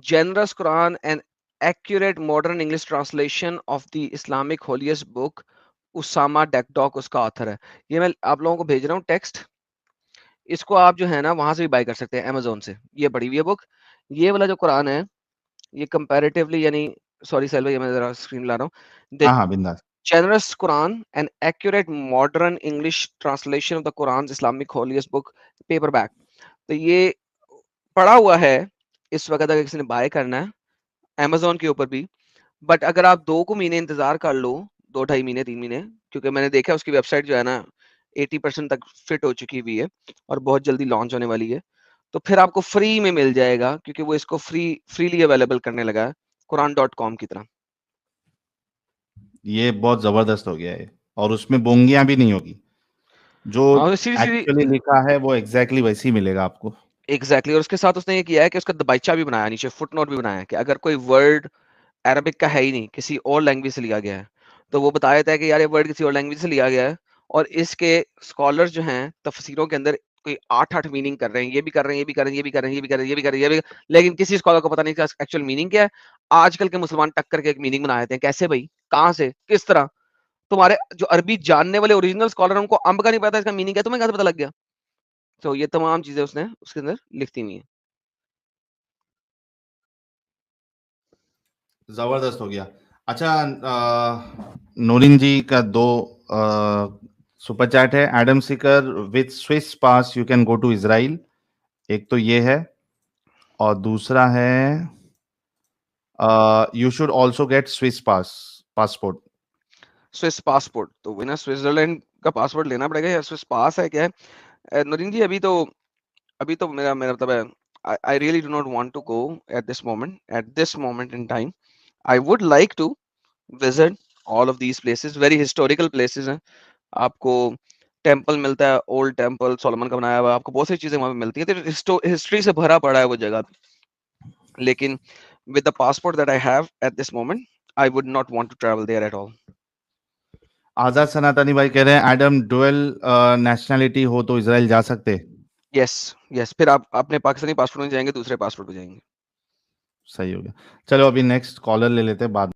generous Quran and accurate modern English translation of the Islamic holiest book, Usama Dakdok उसका ऑथर है। ये मैं आप लोगों को भेज रहा हूँ टेक्स्ट, इसको आप जो है ना वहां से भी बाय कर सकते हैं अमेज़न से। ये पड़ी हुई है बुक। ये वाला जो कुरान है ये कंपैरेटिवली, यानी सॉरी सेल्वा, ये मैं जरा स्क्रीन ला रहा हूँ। हाँ हाँ बिंदास। Generous Quran, an accurate modern English translation of the Quran's Islamic holiest book, paperback। तो ये पड़ा हुआ है इस वक्त, अगर किसी ने बाय करना है Amazon के ऊपर भी। बट अगर आप 2 महीने इंतजार कर लो, 2-2.5 महीने 3 महीने, क्योंकि मैंने देखा उसकी वेबसाइट जो है ना 80% तक फिट हो चुकी हुई है और बहुत जल्दी लॉन्च होने वाली है, तो फिर आपको फ्री में मिल जाएगा, क्योंकि वो इसको फ्रीली अवेलेबल करने लगा है quran.com की तरह। ये बहुत जबरदस्त हो गया है, और उसमें बोंगियां भी नहीं होगी, जो एक्चुअली लिखा है वो एग्जैक्टली वैसे ही मिलेगा आपको। एग्जैक्टली। और उसके साथ उसने ये किया है कि उसका दबाइचा भी बनाया, नीचे फुटनोट भी बनाया है कि अगर कोई वर्ड अरबिक का है ही नहीं, किसी और लैंग्वेज से लिया गया है, तो वो बताया जाता है कि यार ये वर्ड किसी और लैंग्वेज से लिया गया है, और इसके स्कॉलर्स जो हैं तफसीरों के अंदर कोई 8-8 मीनिंग कर रहे हैं, ये भी कर रहे हैं, ये भी कर रहे हैं, ये भी कर रहे हैं, ये भी कर रहे हैं, ये भी कर रहे हैं, ये भी, लेकिन किसी स्कॉलर को पता नहीं इसका एक्चुअल मीनिंग क्या है। आजकल के मुसलमान टक्कर के एक मीनिंग बना देते हैं। कैसे भाई, कहाँ से, किस तरह? तुम्हारे जो अरबी जानने वाले ओरिजिनल स्कॉलर, उनको अंब का नहीं पता इसका मीनिंग क्या, तुम्हें कैसे पता लग गया? तो ये तमाम चीजें उसने उसके अंदर लिखती हुई है। जबरदस्त हो गया। अच्छा, नूरिन जी का 2 सुपर चैट है। Adam Seeker, with Swiss pass you can go to Israel. एक तो ये है, और दूसरा है you should also get Swiss passport. Swiss passport तो वही ना, स्विट्जरलैंड का पासपोर्ट लेना पड़ेगा या स्विस पास है क्या है? नरीन जी अभी तो मेरा मेरा मतलब है, I really do not want to go at this moment in time. I would like to visit all of these places, very historical places हैं। आपको टेम्पल मिलता है, ओल्ड टेम्पल सोलोमन का बनाया हुआ, आपको बहुत सारी चीजें वहां पे मिलती है, तो हिस्ट्री से भरा पड़ा है वो जगह। लेकिन with the passport that I have at this moment, I would not want to travel there at all. आजाद सनातनी भाई कह रहे हैं एडम डुअल नेशनैलिटी हो तो इजराइल जा सकते। यस, फिर आप अपने पाकिस्तानी पासपोर्ट में जाएंगे, दूसरे पासपोर्ट पे जाएंगे। सही हो गया। चलो अभी नेक्स्ट कॉलर ले लेते हैं बाद।